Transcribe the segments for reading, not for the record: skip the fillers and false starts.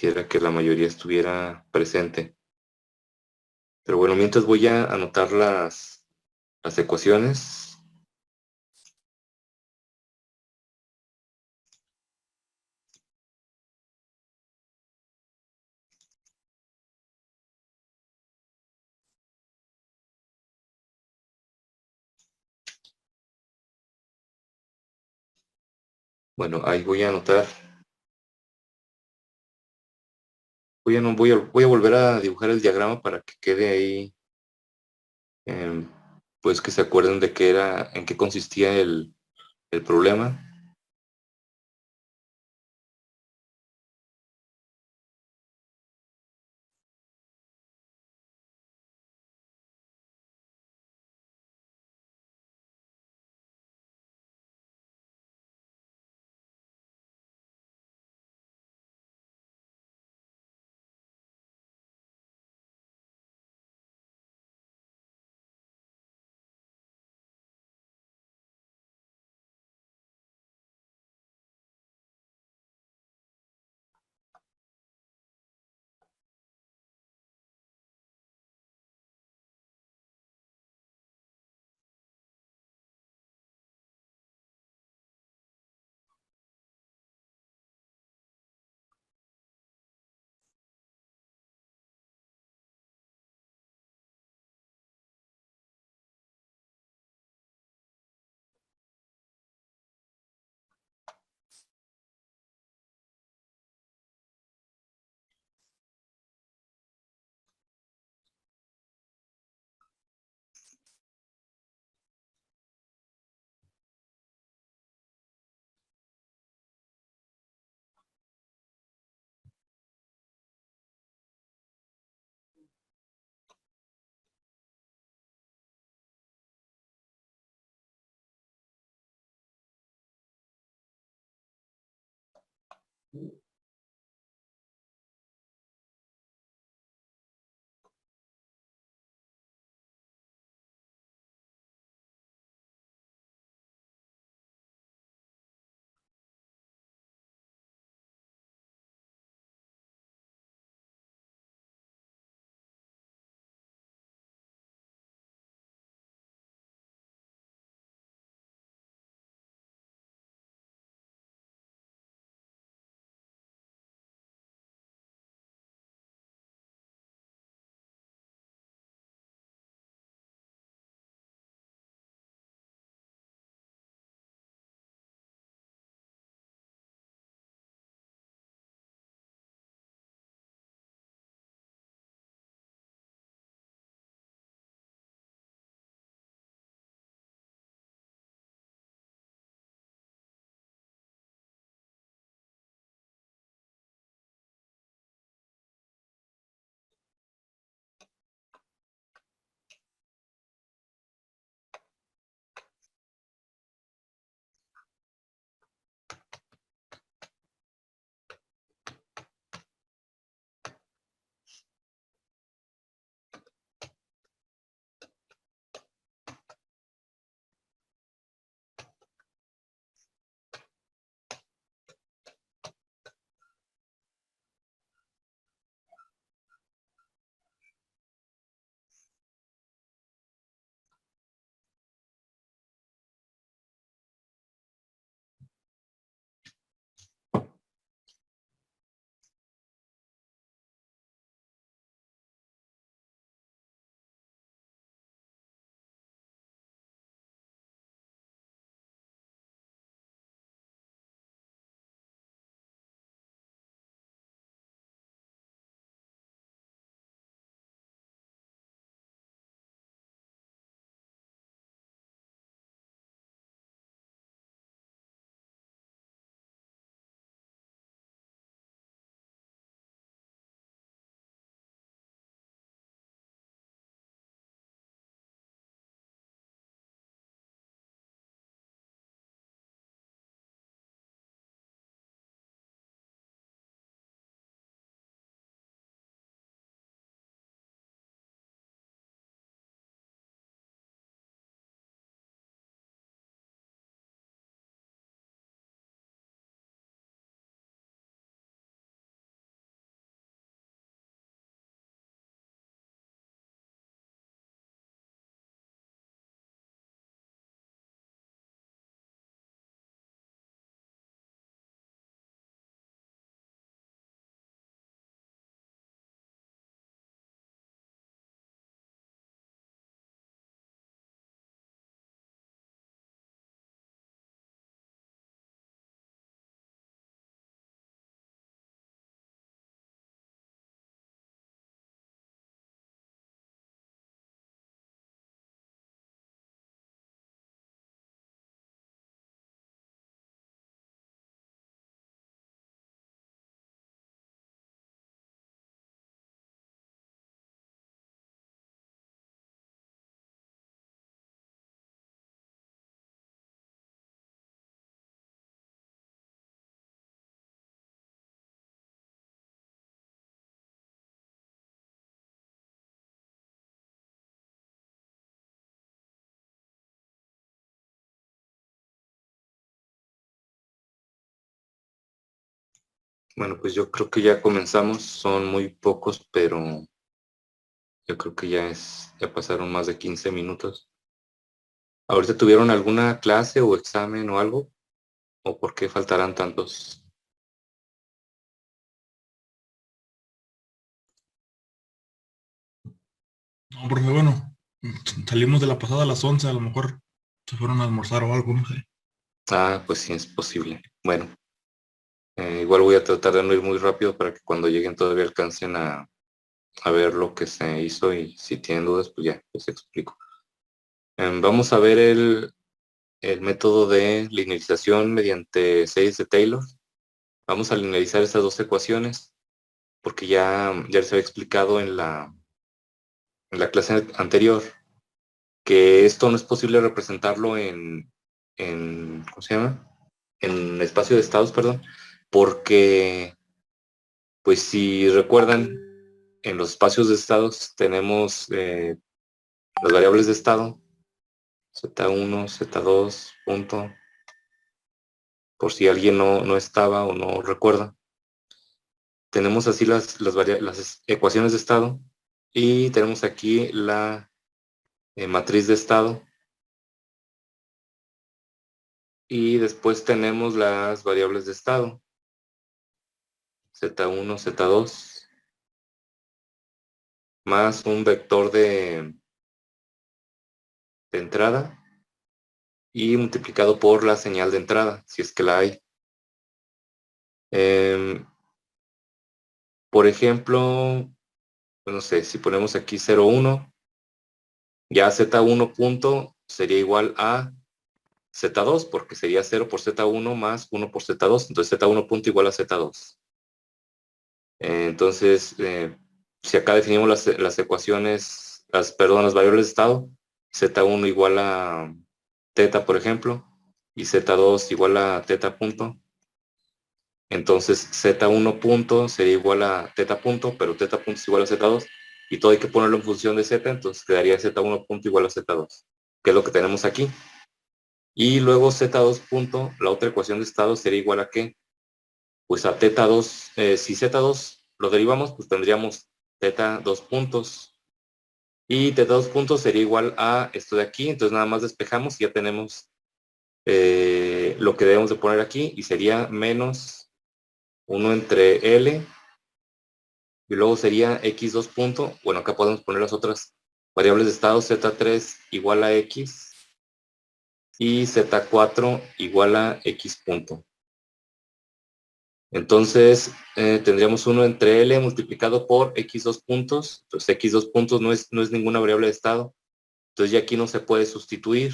quisiera que la mayoría estuviera presente. Pero bueno, mientras voy a anotar las ecuaciones. Bueno, ahí voy a anotar. Voy a volver a dibujar el diagrama para que quede ahí, em, pues que se acuerden de qué era, en qué consistía el problema. Bueno, pues yo creo que ya comenzamos, son muy pocos, pero yo creo que ya pasaron más de 15 minutos. ¿Ahorita tuvieron alguna clase o examen o algo? ¿O por qué faltarán tantos? No, porque bueno, salimos de la pasada a las 11, a lo mejor se fueron a almorzar o algo, no sé. Ah, pues sí, es posible. Bueno, igual voy a tratar de no ir muy rápido para que cuando lleguen todavía alcancen a ver lo que se hizo y si tienen dudas, pues ya les explico. Vamos a ver el método de linealización mediante series de Taylor. Vamos a linealizar estas dos ecuaciones porque ya les había explicado en la clase anterior que esto no es posible representarlo ¿cómo se llama? En espacio de estados, perdón, porque, pues si recuerdan, en los espacios de estados tenemos las variables de estado, Z1, Z2, punto, por si alguien no estaba o no recuerda. Tenemos así las ecuaciones de estado y tenemos aquí la matriz de estado y después tenemos las variables de estado, Z1, Z2, más un vector de entrada y multiplicado por la señal de entrada, si es que la hay. Em, por ejemplo, pues no sé, si ponemos aquí 0,1, ya Z1 punto sería igual a Z2, porque sería 0 por Z1 más 1 por Z2, entonces Z1 punto igual a Z2. Entonces, si acá definimos las ecuaciones, perdón, las variables de estado, Z1 igual a teta, por ejemplo, y Z2 igual a teta punto, entonces Z1 punto sería igual a teta punto, pero teta punto es igual a Z2, y todo hay que ponerlo en función de Z, entonces quedaría Z1 punto igual a Z2, que es lo que tenemos aquí. Y luego Z2 punto, la otra ecuación de estado sería igual a ¿qué? Pues a teta 2, si Z2 lo derivamos, pues tendríamos teta 2 puntos. Y teta 2 puntos sería igual a esto de aquí, entonces nada más despejamos y ya tenemos lo que debemos de poner aquí, y sería menos 1 entre L, y luego sería x2 punto, bueno, acá podemos poner las otras variables de estado, z3 igual a x, y z4 igual a x punto. Entonces, tendríamos 1 entre L multiplicado por x2 puntos. Entonces, x2 puntos no es ninguna variable de estado. Entonces, ya aquí no se puede sustituir.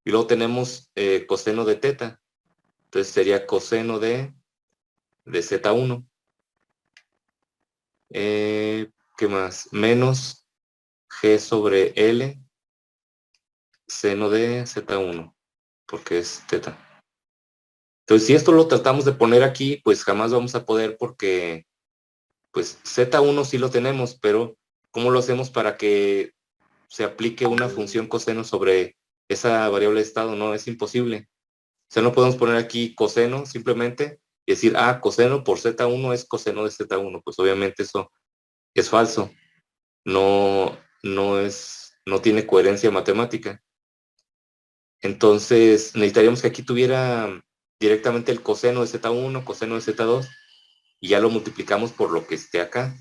Y luego tenemos coseno de teta. Entonces, sería coseno de Z1. ¿Qué más? Menos G sobre L, seno de Z1, porque es teta. Entonces, si esto lo tratamos de poner aquí, pues jamás vamos a poder porque pues Z1 sí lo tenemos, pero ¿cómo lo hacemos para que se aplique una función coseno sobre esa variable de estado? No, es imposible. O sea, no podemos poner aquí coseno simplemente y decir, coseno por Z1 es coseno de Z1. Pues obviamente eso es falso. No tiene coherencia matemática. Entonces, necesitaríamos que aquí tuviera directamente el coseno de Z1, coseno de Z2, y ya lo multiplicamos por lo que esté acá.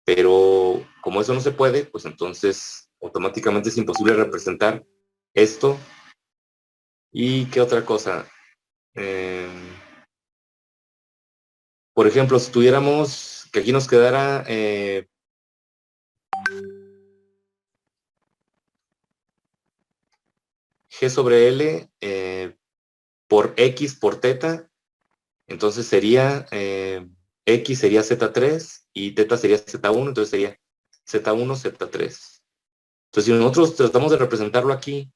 Pero como eso no se puede, pues entonces automáticamente es imposible representar esto. ¿Y qué otra cosa? Eh, por ejemplo, si tuviéramos que aquí nos quedara G sobre L por X por teta, entonces sería X sería Z3 y teta sería Z1, entonces sería Z1, Z3. Entonces, si nosotros tratamos de representarlo aquí,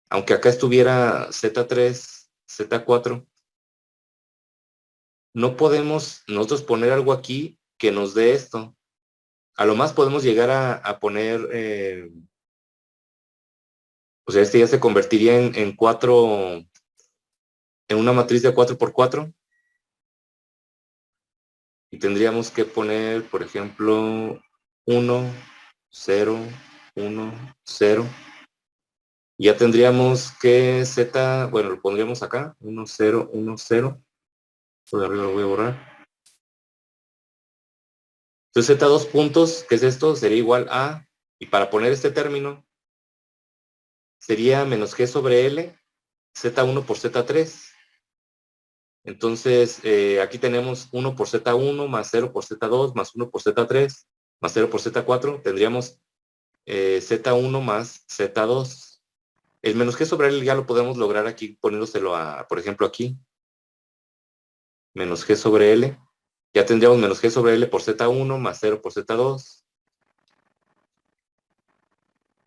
aunque acá estuviera Z3, Z4, no podemos nosotros poner algo aquí que nos dé esto. A lo más podemos llegar a poner, o sea, este ya se convertiría en cuatro, en una matriz de 4 por 4, Y tendríamos que poner, por ejemplo, 1, 0, 1, 0. Ya tendríamos que Z, bueno, lo pondríamos acá, 1, 0, 1, 0. Por de arriba lo voy a borrar. Entonces Z dos puntos, ¿qué es esto? Sería igual a, y para poner este término, sería menos G sobre L, Z1 por Z3. Entonces, aquí tenemos 1 por Z1 más 0 por Z2 más 1 por Z3 más 0 por Z4. Tendríamos Z1 más Z2. El menos G sobre L ya lo podemos lograr aquí poniéndoselo a, por ejemplo, aquí. Menos G sobre L. Ya tendríamos menos G sobre L por Z1 más 0 por Z2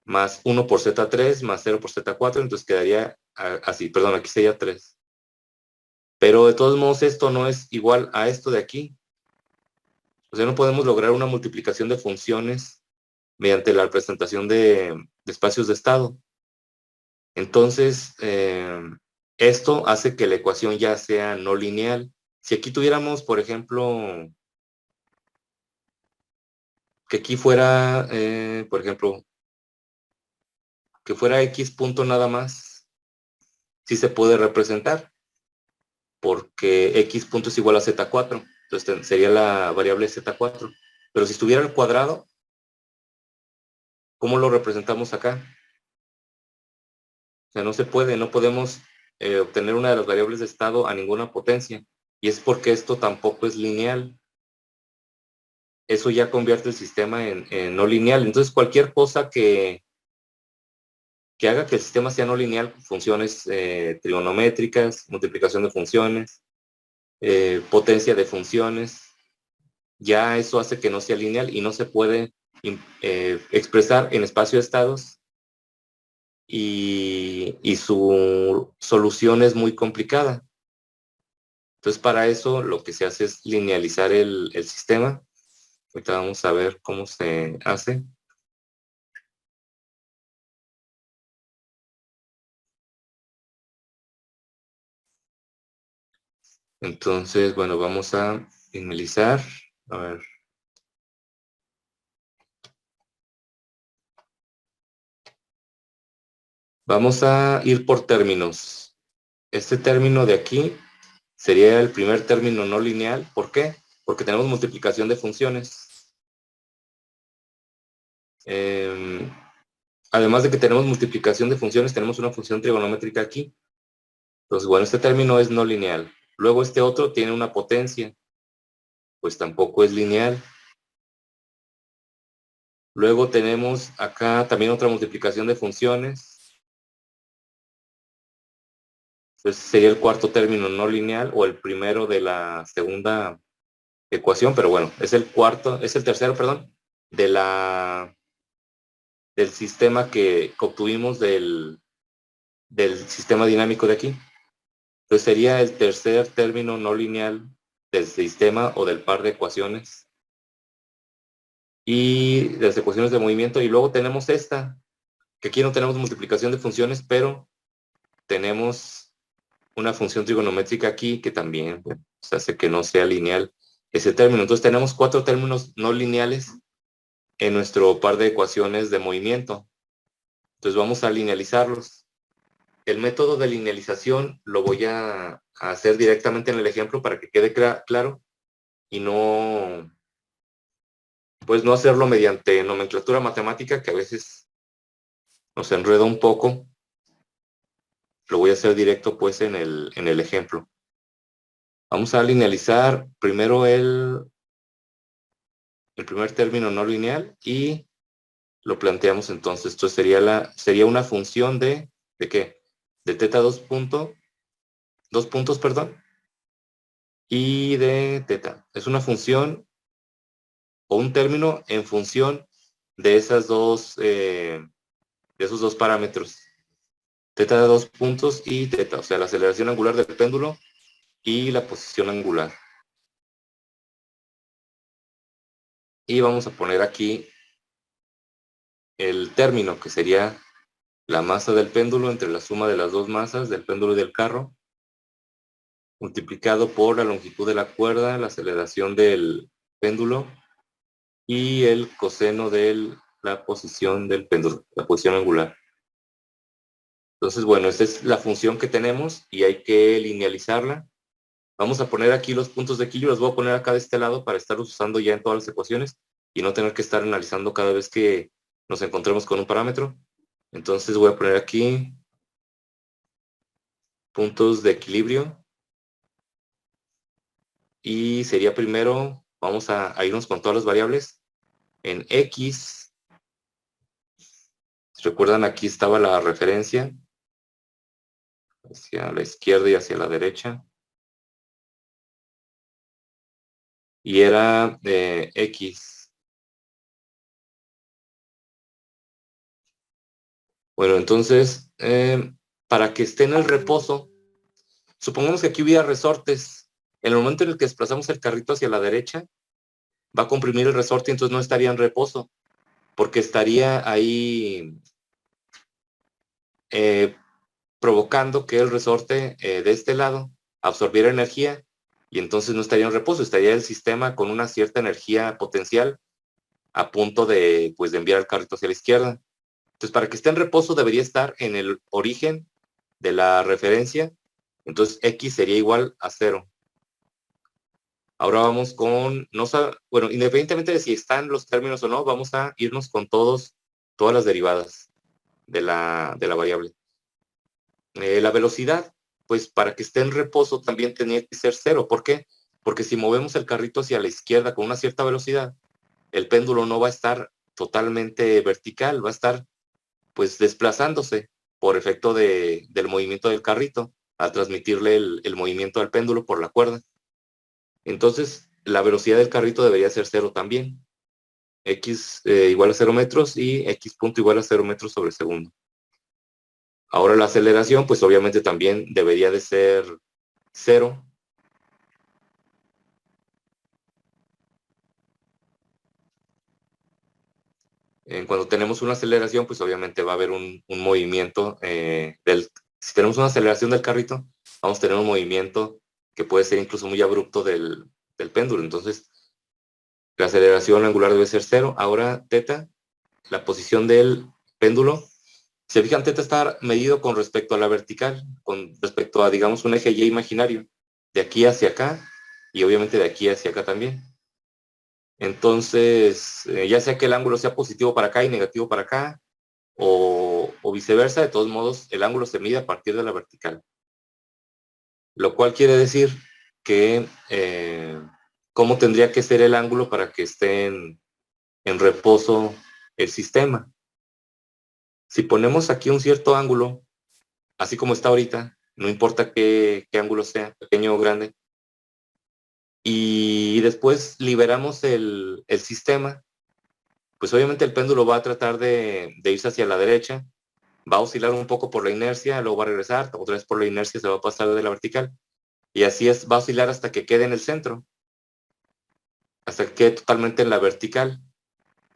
más 1 por Z3 más 0 por Z4. Entonces quedaría así, perdón, aquí sería 3. Pero de todos modos esto no es igual a esto de aquí. O sea, no podemos lograr una multiplicación de funciones mediante la representación de espacios de estado. Entonces, esto hace que la ecuación ya sea no lineal. Si aquí tuviéramos, por ejemplo, que aquí fuera, por ejemplo, que fuera x punto nada más, sí se puede representar, porque x punto es igual a z4. Entonces sería la variable z4. Pero si estuviera al cuadrado, ¿cómo lo representamos acá? O sea, no se puede, no podemos obtener una de las variables de estado a ninguna potencia. Y es porque esto tampoco es lineal. Eso ya convierte el sistema en no lineal. Entonces, cualquier cosa que haga que el sistema sea no lineal, funciones trigonométricas, multiplicación de funciones, potencia de funciones, ya eso hace que no sea lineal y no se puede expresar en espacio de estados y su solución es muy complicada. Entonces, para eso lo que se hace es linealizar el sistema. Ahorita vamos a ver cómo se hace. Entonces, bueno, vamos a linealizar. A ver. Vamos a ir por términos. Este término de aquí sería el primer término no lineal. ¿Por qué? Porque tenemos multiplicación de funciones. Además de que tenemos multiplicación de funciones, tenemos una función trigonométrica aquí. Entonces, bueno, este término es no lineal. Luego este otro tiene una potencia, pues tampoco es lineal. Luego tenemos acá también otra multiplicación de funciones. Entonces sería el cuarto término no lineal o el primero de la segunda ecuación, pero bueno, es el tercero, perdón, del sistema que obtuvimos del sistema dinámico de aquí. Entonces sería el tercer término no lineal del sistema o del par de ecuaciones y de las ecuaciones de movimiento. Y luego tenemos esta, que aquí no tenemos multiplicación de funciones, pero tenemos una función trigonométrica aquí que también hace que no sea lineal ese término. Entonces tenemos 4 términos no lineales en nuestro par de ecuaciones de movimiento. Entonces vamos a linealizarlos. El método de linealización lo voy a hacer directamente en el ejemplo para que quede claro y no, pues no hacerlo mediante nomenclatura matemática que a veces nos enreda un poco. Lo voy a hacer directo pues en el ejemplo. Vamos a linealizar primero el primer término no lineal y lo planteamos entonces. Esto sería una función ¿de qué? De teta dos puntos, perdón, y de teta. Es una función o un término en función de de esos dos parámetros. Teta de 2 puntos y teta, o sea, la aceleración angular del péndulo y la posición angular. Y vamos a poner aquí el término, que sería la masa del péndulo entre la suma de las dos masas del péndulo y del carro, multiplicado por la longitud de la cuerda, la aceleración del péndulo y el coseno de la posición del péndulo, la posición angular. Entonces, bueno, esta es la función que tenemos y hay que linealizarla. Vamos a poner aquí los puntos de equilibrio, los voy a poner acá de este lado para estarlos usando ya en todas las ecuaciones y no tener que estar analizando cada vez que nos encontremos con un parámetro. Entonces voy a poner aquí puntos de equilibrio y sería primero, vamos a irnos con todas las variables. En X, si recuerdan, aquí estaba la referencia hacia la izquierda y hacia la derecha. Y era X. Bueno, entonces, para que esté en el reposo, supongamos que aquí hubiera resortes. En el momento en el que desplazamos el carrito hacia la derecha, va a comprimir el resorte y entonces no estaría en reposo, porque estaría ahí provocando que el resorte de este lado absorbiera energía y entonces no estaría en reposo, estaría el sistema con una cierta energía potencial a punto de, pues, de enviar el carrito hacia la izquierda. Entonces, para que esté en reposo debería estar en el origen de la referencia, entonces X sería igual a 0. Ahora vamos con, no, bueno, independientemente de si están los términos o no, vamos a irnos con todas las derivadas de la variable. La velocidad, pues para que esté en reposo también tenía que ser 0. ¿Por qué? Porque si movemos el carrito hacia la izquierda con una cierta velocidad, el péndulo no va a estar totalmente vertical, va a estar pues desplazándose por efecto del movimiento del carrito al transmitirle el movimiento al péndulo por la cuerda. Entonces, la velocidad del carrito debería ser 0 también. X igual a 0 metros y X punto igual a 0 metros sobre segundo. Ahora la aceleración, pues obviamente también debería de ser 0. Cuando tenemos una aceleración, pues obviamente va a haber un movimiento si tenemos una aceleración del carrito, vamos a tener un movimiento que puede ser incluso muy abrupto del péndulo. Entonces, la aceleración angular debe ser 0. Ahora, teta, la posición del péndulo. Se fijan, teta está medido con respecto a la vertical, con respecto a, digamos, un eje Y imaginario, de aquí hacia acá y obviamente de aquí hacia acá también. Entonces, ya sea que el ángulo sea positivo para acá y negativo para acá, o viceversa, de todos modos, el ángulo se mide a partir de la vertical. Lo cual quiere decir que cómo tendría que ser el ángulo para que esté en reposo el sistema. Si ponemos aquí un cierto ángulo, así como está ahorita, no importa qué ángulo sea, pequeño o grande, y después liberamos el sistema, pues obviamente el péndulo va a tratar de irse hacia la derecha, va a oscilar un poco por la inercia, luego va a regresar, otra vez por la inercia se va a pasar de la vertical, y así va a oscilar hasta que quede en el centro, hasta que quede totalmente en la vertical.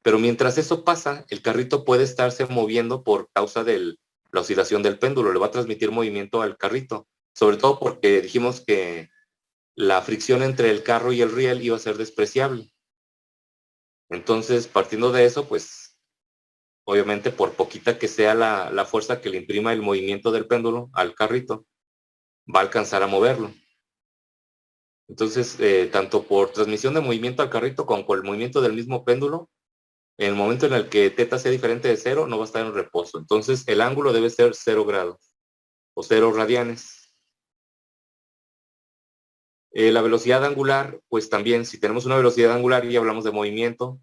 Pero mientras eso pasa, el carrito puede estarse moviendo por causa de la oscilación del péndulo, le va a transmitir movimiento al carrito, sobre todo porque dijimos que la fricción entre el carro y el riel iba a ser despreciable. Entonces, partiendo de eso, pues obviamente por poquita que sea la fuerza que le imprima el movimiento del péndulo al carrito, va a alcanzar a moverlo. Entonces, tanto por transmisión de movimiento al carrito como por el movimiento del mismo péndulo, en el momento en el que teta sea diferente de 0, no va a estar en reposo. Entonces, el ángulo debe ser 0 grados o 0 radianes. La velocidad angular, pues también, si tenemos una velocidad angular y hablamos de movimiento,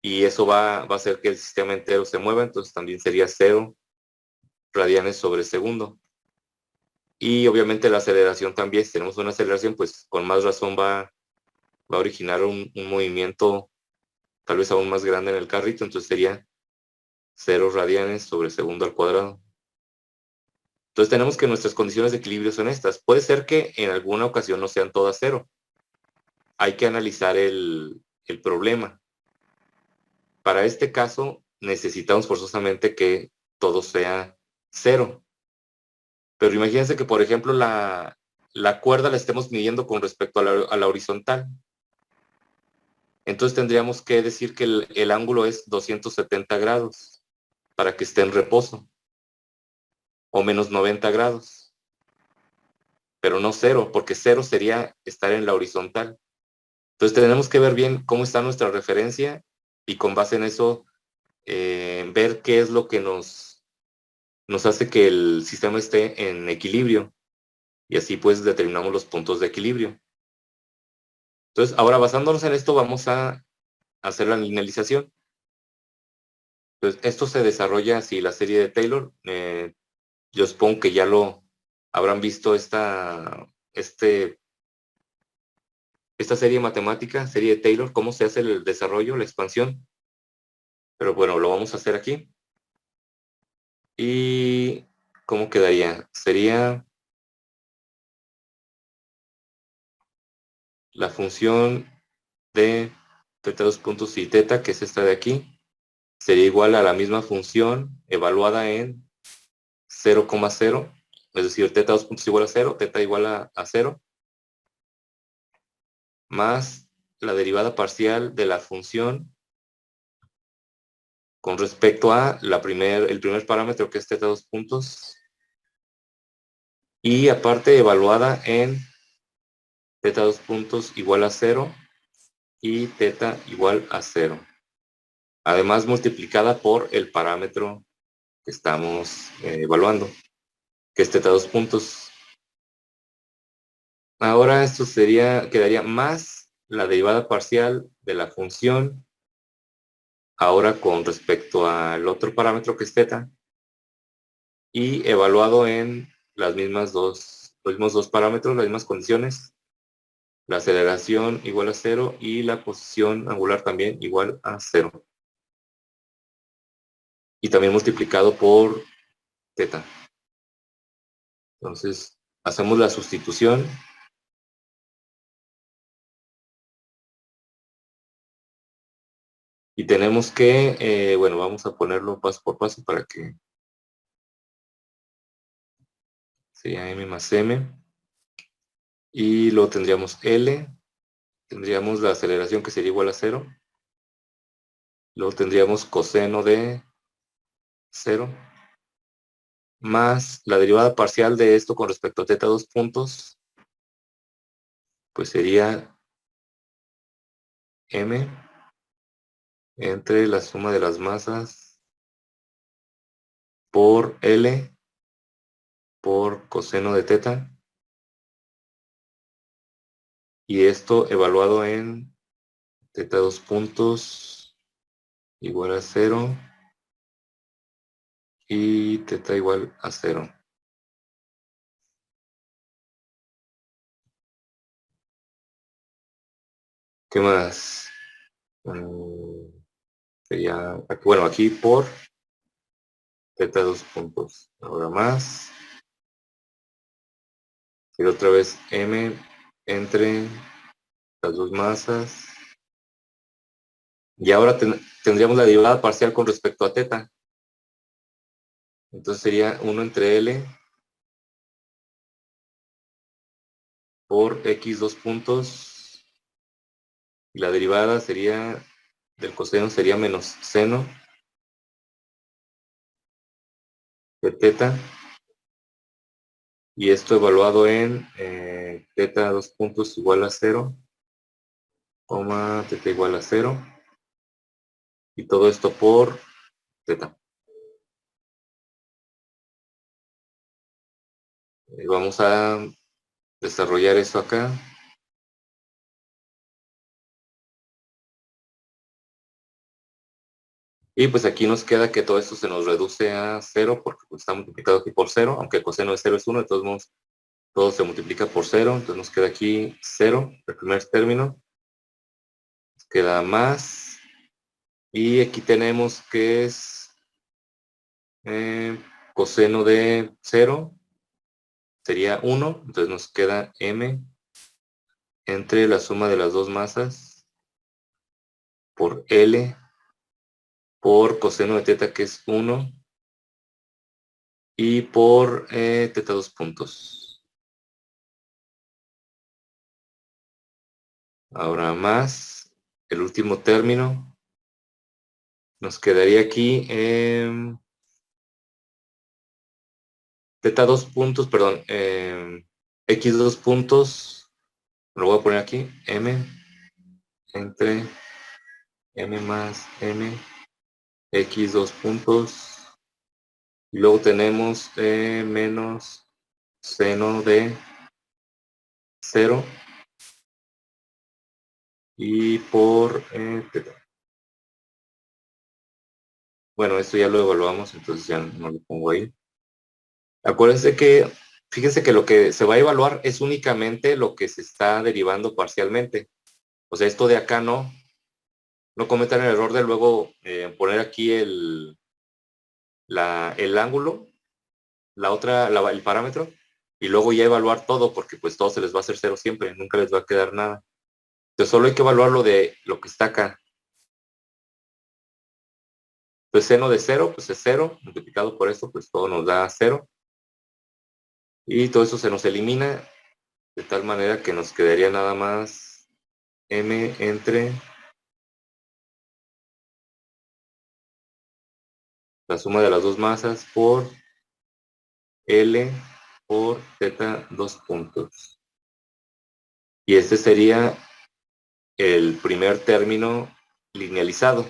y eso va a hacer que el sistema entero se mueva, entonces también sería 0 radianes sobre segundo. Y obviamente la aceleración también, si tenemos una aceleración, pues con más razón va a originar un movimiento tal vez aún más grande en el carrito, entonces sería 0 radianes sobre segundo al cuadrado. Entonces tenemos que nuestras condiciones de equilibrio son estas. Puede ser que en alguna ocasión no sean todas 0. Hay que analizar el problema. Para este caso necesitamos forzosamente que todo sea 0. Pero imagínense que, por ejemplo, la la cuerda la estemos midiendo con respecto a la horizontal. Entonces tendríamos que decir que el ángulo es 270 grados para que esté en reposo, o menos 90 grados, pero no cero, porque cero sería estar en la horizontal. Entonces tenemos que ver bien cómo está nuestra referencia y con base en eso ver qué es lo que nos hace que el sistema esté en equilibrio, y así pues determinamos los puntos de equilibrio. Entonces ahora basándonos en esto vamos a hacer la linealización. Entonces esto se desarrolla así, la serie de Taylor. Yo supongo que ya lo habrán visto esta serie matemática, serie de Taylor, cómo se hace el desarrollo, la expansión. Pero bueno, lo vamos a hacer aquí. ¿Y cómo quedaría? Sería la función de teta dos puntos y teta, que es esta de aquí, sería igual a la misma función evaluada en 0,0, es decir, teta dos puntos igual a 0, teta igual a 0, más la derivada parcial de la función con respecto a el primer parámetro, que es teta dos puntos, y aparte evaluada en teta dos puntos igual a 0 y teta igual a 0. Además multiplicada por el parámetro que estamos evaluando, que es teta dos puntos. Ahora esto quedaría más la derivada parcial de la función, ahora con respecto al otro parámetro que es teta, y evaluado en los mismos dos parámetros, las mismas condiciones, la aceleración igual a 0 y la posición angular también igual a 0. Y también multiplicado por teta. Entonces, hacemos la sustitución. Y tenemos que, bueno, vamos a ponerlo paso por paso para que sería m más m. Y luego tendríamos L, tendríamos la aceleración que sería igual a 0. Luego tendríamos coseno de 0, más la derivada parcial de esto con respecto a teta dos puntos, pues sería m entre la suma de las masas por L por coseno de teta. Y esto evaluado en teta dos puntos igual a 0 y teta igual a 0. ¿Qué más? Sería, bueno, aquí por teta dos puntos. Ahora más. Y otra vez m entre las dos masas. Y ahora tendríamos la derivada parcial con respecto a teta. Entonces sería 1 entre L por x dos puntos. Y la derivada del coseno sería menos seno de teta. Y esto evaluado en teta dos puntos igual a 0, teta igual a 0. Y todo esto por teta. Vamos a desarrollar eso acá. Y pues aquí nos queda que todo esto se nos reduce a 0 porque pues, está multiplicado aquí por 0, aunque el coseno de 0 es 1, de todos modos todo se multiplica por 0, entonces nos queda aquí 0, el primer término, nos queda más, y aquí tenemos que es coseno de 0, sería 1, entonces nos queda m entre la suma de las dos masas por L por coseno de teta, que es 1, y por teta dos puntos. Ahora más el último término. Nos quedaría aquí teta 2 puntos, perdón, x 2 puntos, lo voy a poner aquí, m entre m más n, x 2 puntos, y luego tenemos menos seno de 0 y por teta. Bueno, esto ya lo evaluamos, entonces ya no lo pongo ahí. Acuérdense que, fíjense que lo que se va a evaluar es únicamente lo que se está derivando parcialmente. O sea, esto de acá no cometan el error de luego poner aquí el ángulo, el parámetro, y luego ya evaluar todo, porque pues todo se les va a hacer cero siempre, nunca les va a quedar nada. Entonces solo hay que evaluar lo de lo que está acá. Entonces seno de 0, pues es 0, multiplicado por esto, pues todo nos da 0. Y todo eso se nos elimina, de tal manera que nos quedaría nada más m entre la suma de las dos masas por L por teta 2 puntos. Y este sería el primer término linealizado.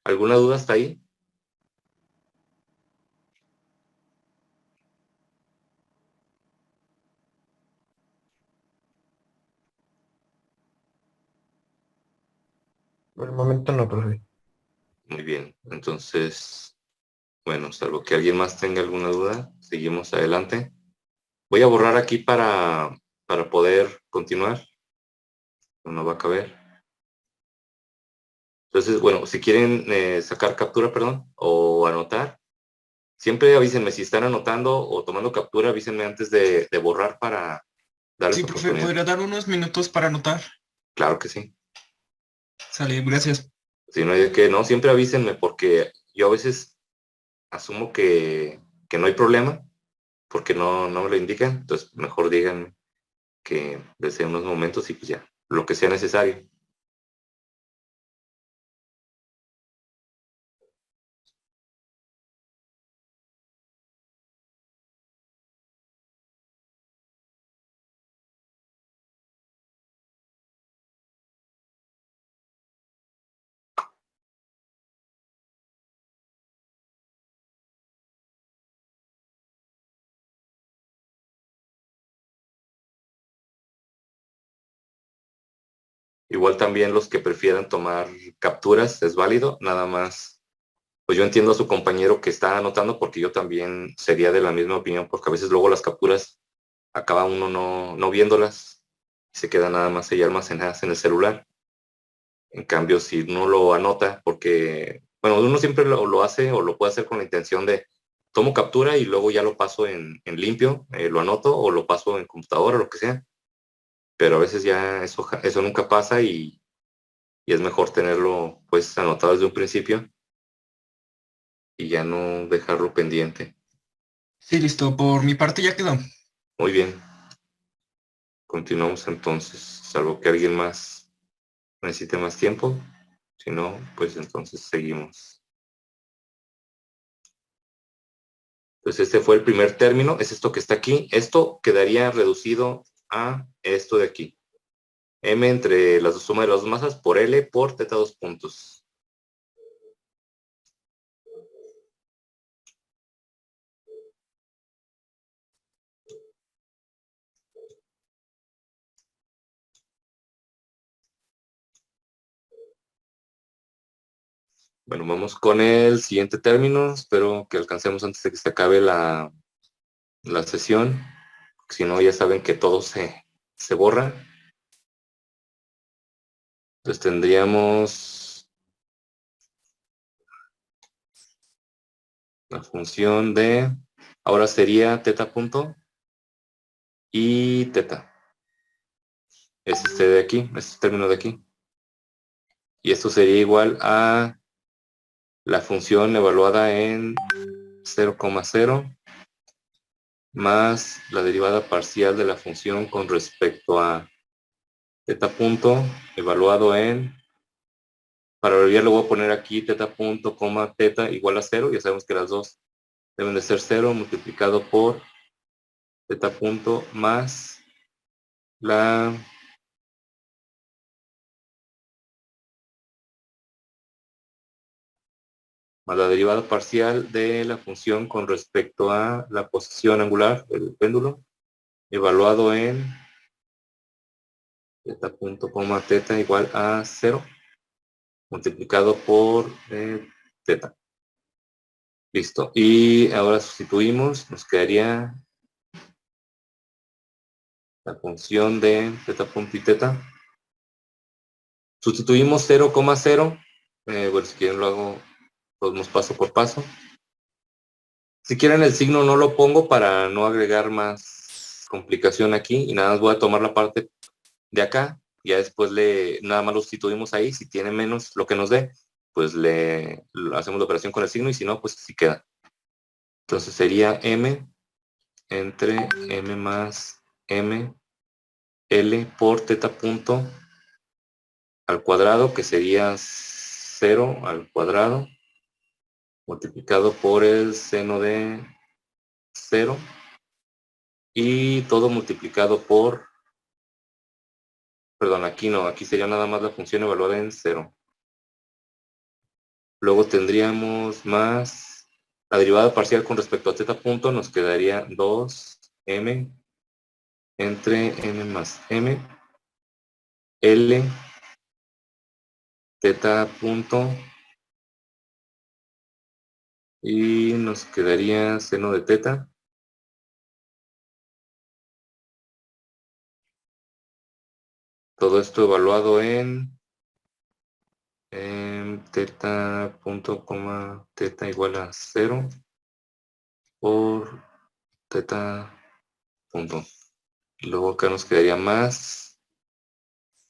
¿Alguna duda hasta ahí? Por el momento no, profe. Muy bien, entonces, bueno, salvo que alguien más tenga alguna duda, seguimos adelante. Voy a borrar aquí para poder continuar. No va a caber. Entonces, bueno, si quieren sacar captura, perdón, o anotar, siempre avísenme si están anotando o tomando captura, avísenme antes de borrar para darles Sí, profe, oportunidad. ¿podría dar unos minutos para anotar? Claro que sí. Sale, gracias. Si no hay de qué, no, siempre avísenme porque yo a veces asumo que no hay problema porque no me lo indican, entonces mejor digan que deseen unos momentos y pues ya, lo que sea necesario. Igual también los que prefieran tomar capturas, es válido, nada más. Pues yo entiendo a su compañero que está anotando porque yo también sería de la misma opinión, porque a veces luego las capturas acaba uno no viéndolas, se quedan nada más ahí almacenadas en el celular. En cambio, si uno lo anota, porque, bueno, uno siempre lo hace o lo puede hacer con la intención de tomo captura y luego ya lo paso en limpio, lo anoto o lo paso en computadora, lo que sea. Pero a veces ya eso nunca pasa y es mejor tenerlo pues anotado desde un principio y ya no dejarlo pendiente. Sí, listo. Por mi parte ya quedó. Muy bien. Continuamos entonces, salvo que alguien más necesite más tiempo. Si no, pues entonces seguimos. Entonces este fue el primer término, es esto que está aquí. Esto quedaría reducido a esto de aquí. M entre la suma de las dos masas por L por teta 2 puntos. Bueno, vamos con el siguiente término. Espero que alcancemos antes de que se acabe la sesión. Si no, ya saben que todo se borra. Entonces tendríamos la función de, ahora sería teta punto y teta. Es este de aquí, este término de aquí. Y esto sería igual a la función evaluada en 0,0 más la derivada parcial de la función con respecto a teta punto evaluado en, para abreviar lo voy a poner aquí teta punto, coma, teta igual a 0, ya sabemos que las dos deben de ser 0 multiplicado por teta punto más la derivada parcial de la función con respecto a la posición angular del péndulo evaluado en teta punto, coma, teta igual a 0 multiplicado por teta. Listo. Y ahora sustituimos, nos quedaría la función de teta punto y teta. Sustituimos 0,0. Bueno, si quieren lo hago, pues paso por paso. Si quieren el signo no lo pongo para no agregar más complicación aquí y nada más voy a tomar la parte de acá. Ya después nada más lo sustituimos ahí. Si tiene menos lo que nos dé, pues hacemos la operación con el signo y si no, pues así queda. Entonces sería m entre m más m L por teta punto al cuadrado, que sería 0 al cuadrado, multiplicado por el seno de 0, y todo multiplicado por, perdón, aquí no, aquí sería nada más la función evaluada en 0. Luego tendríamos más la derivada parcial con respecto a teta punto, nos quedaría 2m entre m más m L teta punto y nos quedaría seno de teta. Todo esto evaluado en teta punto, coma, teta igual a 0 por teta punto. Y luego acá nos quedaría más.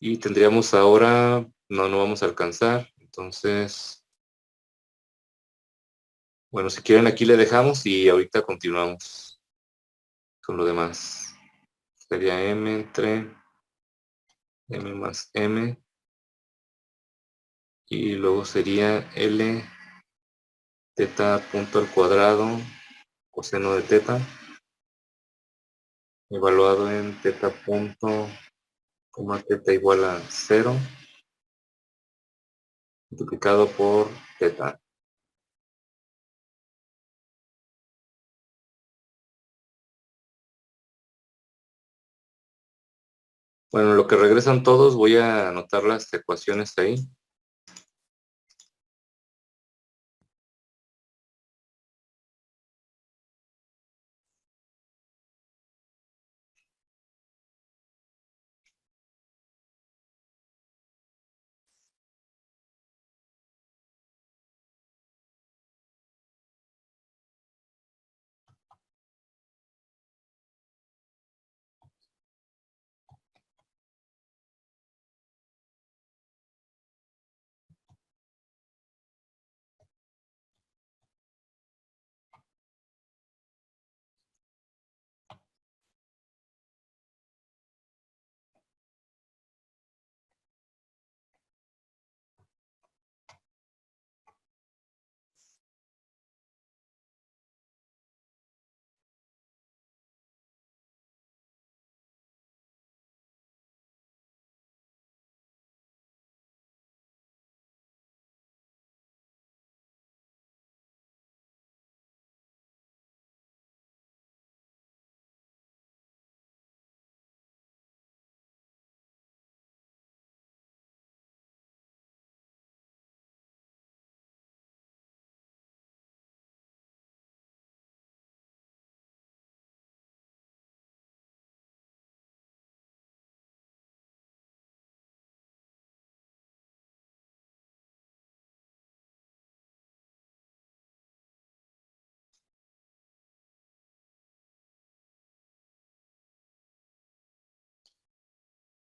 Y tendríamos ahora, no vamos a alcanzar. Entonces, bueno, si quieren aquí le dejamos y ahorita continuamos con lo demás. Sería m entre m más m. Y luego sería L teta punto al cuadrado coseno de teta evaluado en teta punto, coma, teta igual a 0 multiplicado por teta. Bueno, lo que regresan todos, voy a anotar las ecuaciones ahí.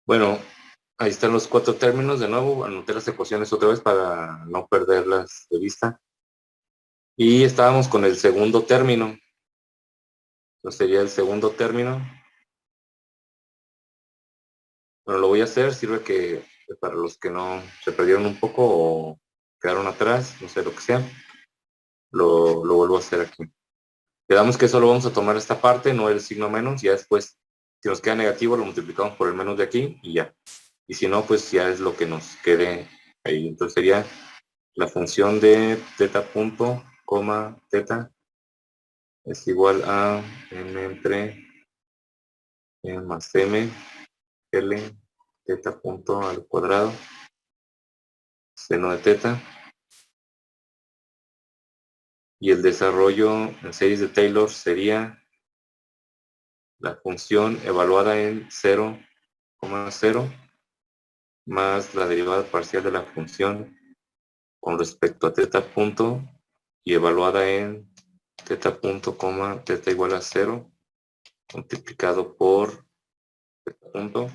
Bueno, ahí están los 4 términos. De nuevo, anoté las ecuaciones otra vez para no perderlas de vista. Y estábamos con el segundo término. Entonces sería el segundo término. Bueno, lo voy a hacer, sirve que para los que no se perdieron un poco o quedaron atrás, no sé lo que sea, lo vuelvo a hacer aquí. Quedamos que solo vamos a tomar esta parte, no el signo menos, ya después, si nos queda negativo, lo multiplicamos por el menos de aquí y ya. Y si no, pues ya es lo que nos quede ahí. Entonces sería la función de teta punto, coma, teta, es igual a m entre más m, l, teta punto al cuadrado, seno de teta. Y el desarrollo en series de Taylor sería la función evaluada en 0,0 más la derivada parcial de la función con respecto a teta punto y evaluada en teta punto, teta igual a 0 multiplicado por teta punto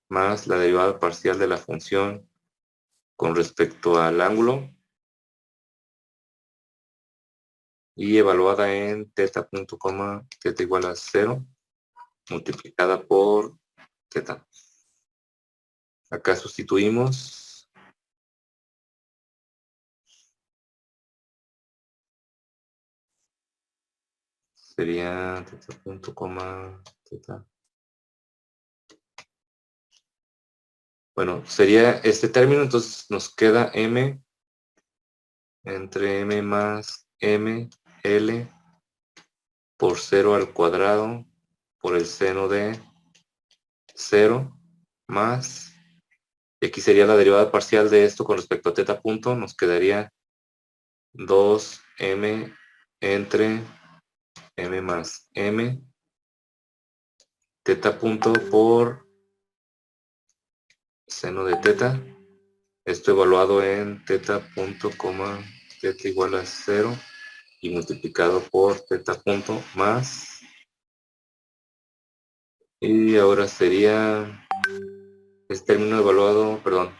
más la derivada parcial de la función con respecto al ángulo y evaluada en teta punto, teta igual a 0 multiplicada por teta. Acá sustituimos. Sería teta punto, teta. Bueno, sería este término, entonces nos queda m entre m más m, l por 0 al cuadrado por el seno de 0 más, y aquí sería la derivada parcial de esto con respecto a teta punto, nos quedaría 2m entre m más m, teta punto por seno de teta, esto evaluado en teta punto, teta igual a 0 y multiplicado por teta punto más, y ahora sería este término evaluado, perdón,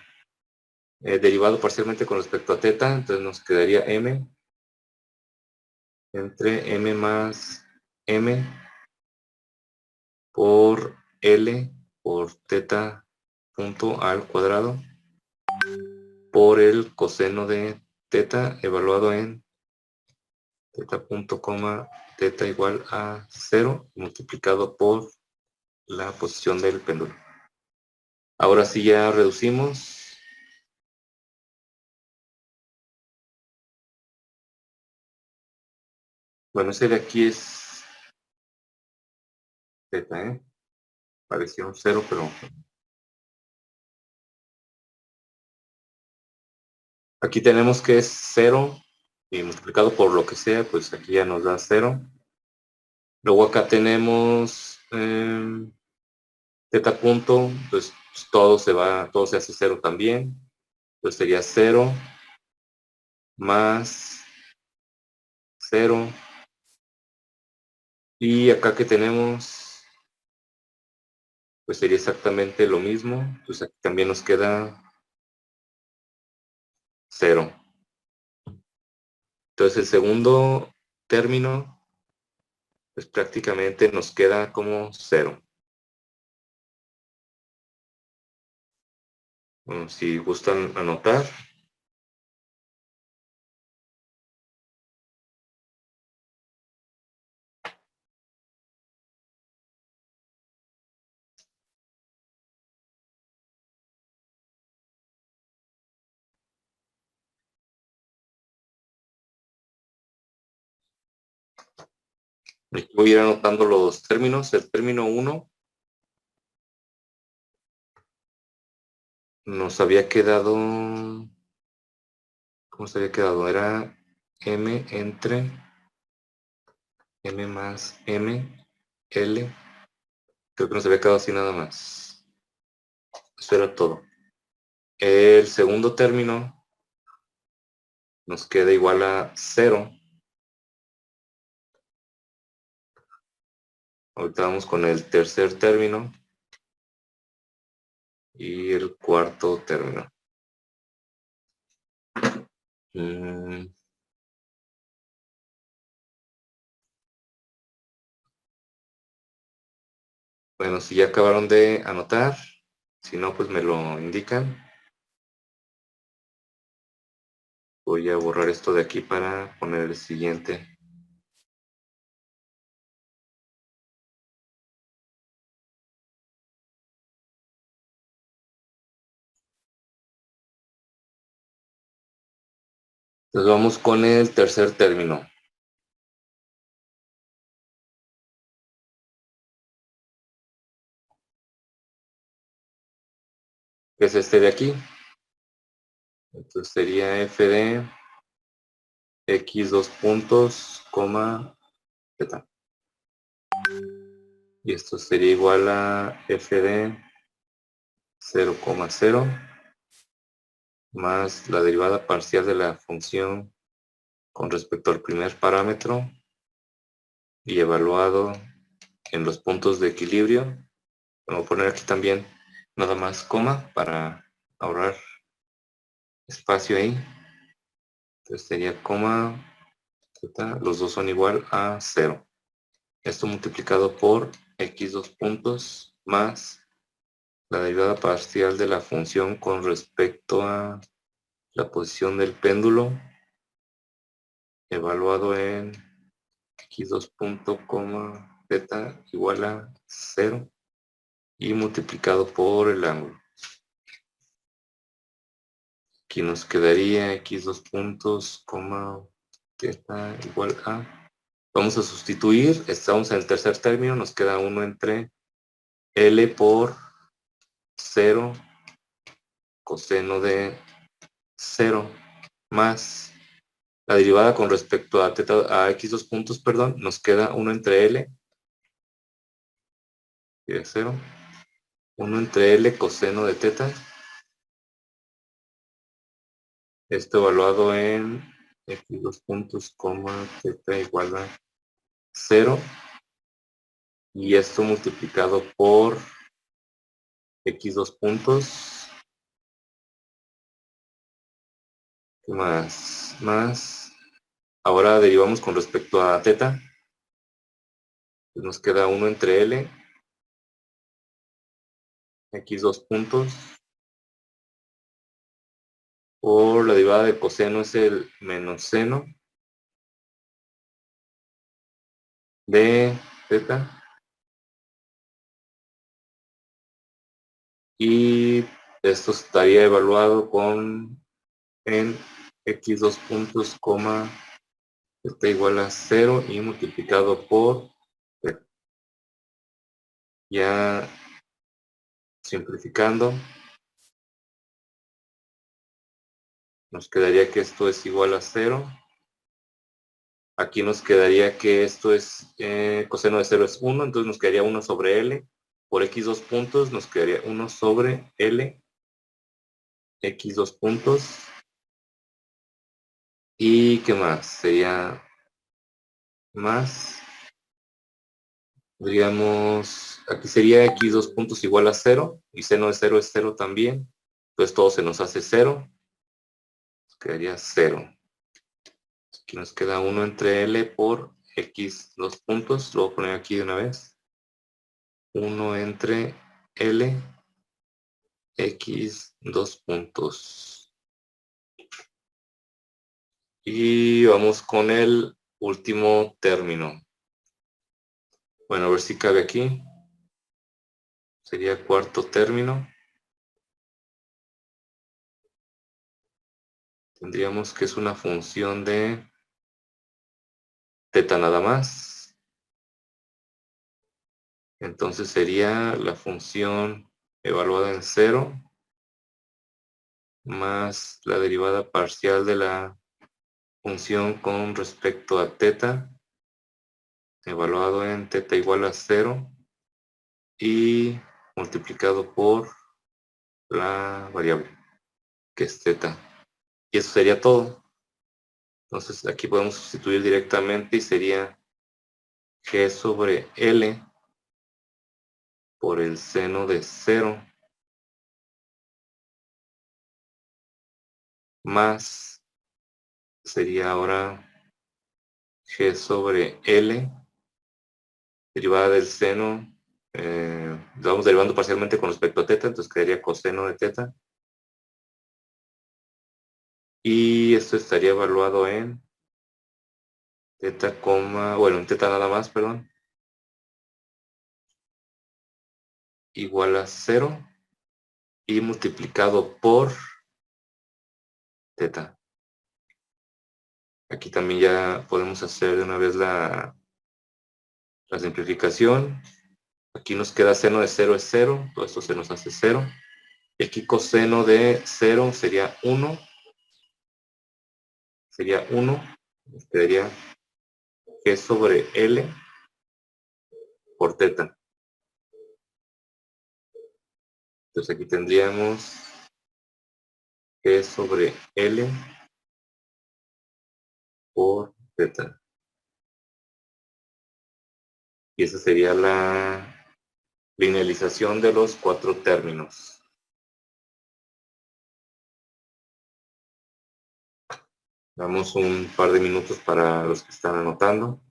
derivado parcialmente con respecto a teta, entonces nos quedaría m entre m más m por l por teta punto al cuadrado por el coseno de teta evaluado en teta punto, teta igual a 0 multiplicado por la posición del péndulo. Ahora sí ya reducimos. Bueno, ese de aquí es teta, parecía un 0, pero aquí tenemos que es 0 y multiplicado por lo que sea, pues aquí ya nos da 0. Luego acá tenemos teta punto, pues todo se hace 0 también. Entonces sería 0 más 0. Y acá que tenemos, pues sería exactamente lo mismo. Pues aquí también nos queda 0. Entonces el segundo término, pues prácticamente nos queda como 0. Bueno, si gustan anotar. Voy a ir anotando los términos. El término 1 nos había quedado, ¿cómo se había quedado? Era m entre m más m, l. Creo que nos había quedado así nada más. Eso era todo. El segundo término nos queda igual a 0. Ahorita vamos con el tercer término y el cuarto término. Bueno, si ya acabaron de anotar, si no, pues me lo indican. Voy a borrar esto de aquí para poner el siguiente. Entonces vamos con el tercer término. Que es este de aquí. Entonces sería f de x dos puntos, coma, z. Y esto sería igual a f de 0,0 más la derivada parcial de la función con respecto al primer parámetro y evaluado en los puntos de equilibrio. Voy a poner aquí también nada más coma para ahorrar espacio ahí. Entonces sería coma, z, los dos son igual a 0. Esto multiplicado por x dos puntos más la derivada parcial de la función con respecto a la posición del péndulo evaluado en x2 punto, z igual a 0 y multiplicado por el ángulo. Aquí nos quedaría x2 puntos, z igual a... Vamos a sustituir, estamos en el tercer término, nos queda uno entre L por 0 coseno de 0 más la derivada con respecto a, a x2 puntos, perdón, nos queda 1 entre L y de 0, 1 entre L coseno de teta. Esto evaluado en x2 puntos, z igual a 0. Y esto multiplicado por x2 puntos. Más. Ahora derivamos con respecto a teta. Nos queda 1 entre L. X2 puntos. Por la derivada de coseno es el menos seno de teta. Y esto estaría evaluado en x2 puntos, z igual a 0 y multiplicado por teta. Ya simplificando, nos quedaría que esto es igual a 0. Aquí nos quedaría que esto es coseno de 0 es 1, entonces nos quedaría 1 sobre L. Por x2 puntos nos quedaría 1 sobre L, x2 puntos. ¿Y qué más? Sería más, diríamos, aquí sería x2 puntos igual a 0, y seno de 0 es 0 también. Entonces todo se nos hace 0, nos quedaría 0. Aquí nos queda 1 entre L por x2 puntos, lo voy a poner aquí de una vez. 1 entre L, x2 puntos. Y vamos con el último término. Bueno, a ver si cabe aquí. Sería cuarto término. Tendríamos que es una función de teta nada más. Entonces sería la función evaluada en 0 más la derivada parcial de la función con respecto a teta, evaluado en teta igual a 0 y multiplicado por la variable, que es teta. Y eso sería todo. Entonces aquí podemos sustituir directamente y sería g sobre L por el seno de 0 más sería ahora g sobre L derivada del seno lo vamos derivando parcialmente con respecto a teta, entonces quedaría coseno de teta. Y esto estaría evaluado en teta, bueno, en teta nada más, perdón, igual a 0 y multiplicado por teta. Aquí también ya podemos hacer de una vez la simplificación. Aquí nos queda seno de 0 es 0, todo esto se nos hace 0. Y aquí coseno de 0 sería 1. Sería 1. Nos quedaría G sobre L por teta. Entonces aquí tendríamos G sobre L por teta. Y esa sería la linealización de los 4 términos. Damos un par de minutos para los que están anotando.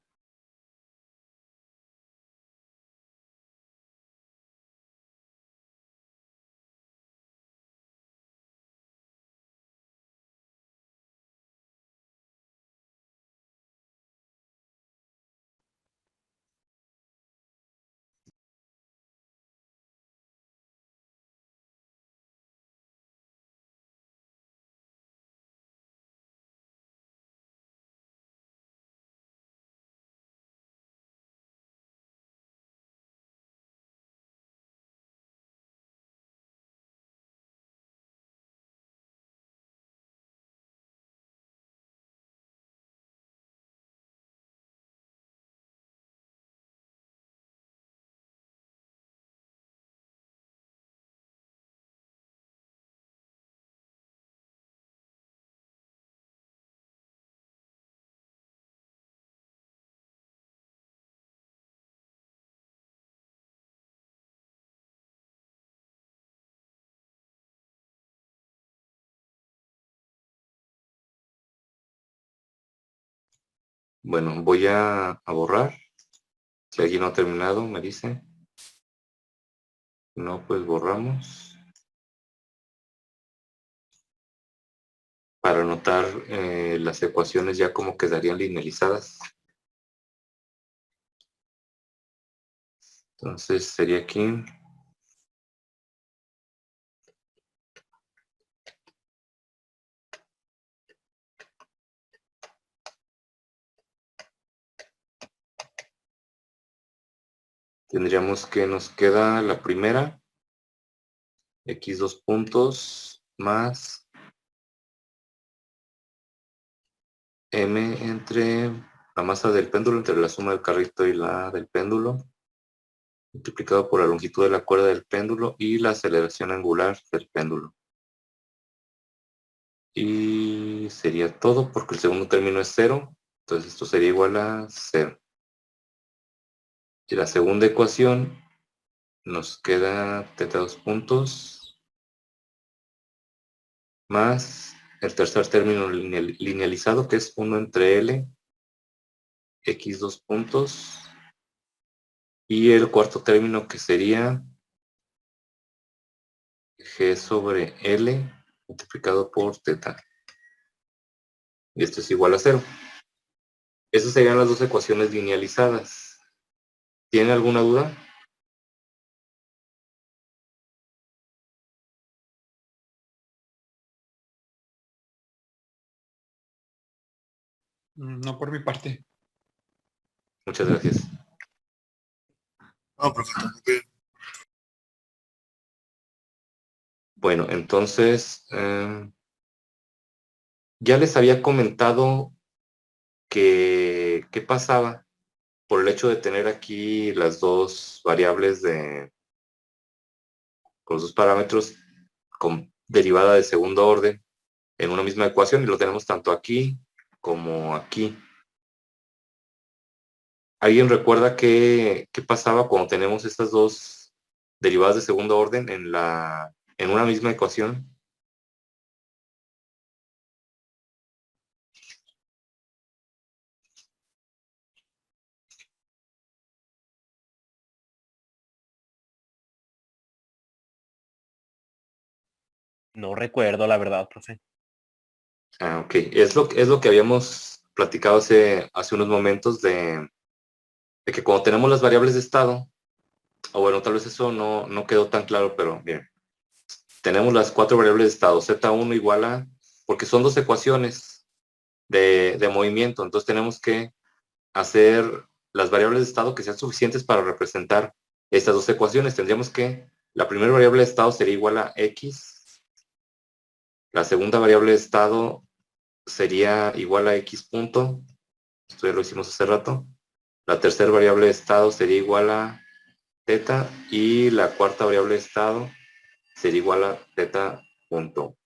Bueno, voy a borrar. Si alguien no ha terminado, me dice. No, pues borramos. Para anotar las ecuaciones ya como quedarían linealizadas. Entonces sería aquí. Tendríamos que nos queda la primera. X 2 puntos más M entre la masa del péndulo, entre la suma del carrito y la del péndulo, multiplicado por la longitud de la cuerda del péndulo y la aceleración angular del péndulo. Y sería todo porque el segundo término es 0, entonces esto sería igual a 0. Y la segunda ecuación nos queda teta 2 puntos más el tercer término linealizado que es 1 entre L, X 2 puntos, y el cuarto término que sería G sobre L multiplicado por teta. Y esto es igual a 0. Esas serían las dos ecuaciones linealizadas. ¿Tiene alguna duda? No por mi parte. Muchas gracias. No, perfecto. Ok. Bueno, entonces, ya les había comentado que qué pasaba por el hecho de tener aquí las dos variables con los dos parámetros con derivada de segundo orden en una misma ecuación y lo tenemos tanto aquí como aquí. ¿Alguien recuerda qué pasaba cuando tenemos estas dos derivadas de segundo orden en una misma ecuación? No recuerdo, la verdad, profe. Ah, ok. Es lo que habíamos platicado hace unos momentos de que cuando tenemos las variables de estado, o bueno, tal vez eso no quedó tan claro, pero bien. Tenemos las 4 variables de estado, Z1 igual a, porque son 2 ecuaciones de movimiento, entonces tenemos que hacer las variables de estado que sean suficientes para representar estas 2 ecuaciones. Tendríamos que, la primera variable de estado sería igual a X, la segunda variable de estado sería igual a X punto, esto ya lo hicimos hace rato, la tercera variable de estado sería igual a teta y la cuarta variable de estado sería igual a teta punto.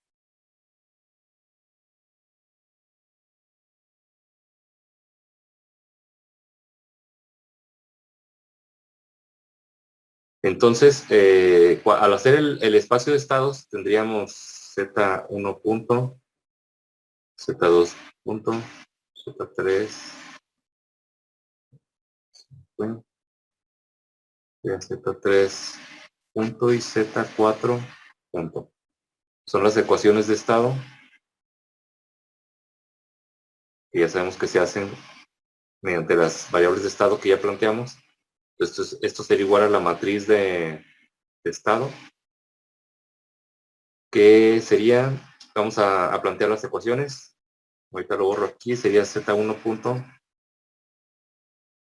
Entonces, al hacer el espacio de estados, tendríamos Z1 punto, Z2 punto, Z3, bueno, Z3 punto y Z4 punto. Son las ecuaciones de estado que ya sabemos que se hacen mediante las variables de estado que ya planteamos. Esto sería igual a la matriz de estado, que sería, vamos a plantear las ecuaciones. Ahorita lo borro aquí, sería Z1 punto.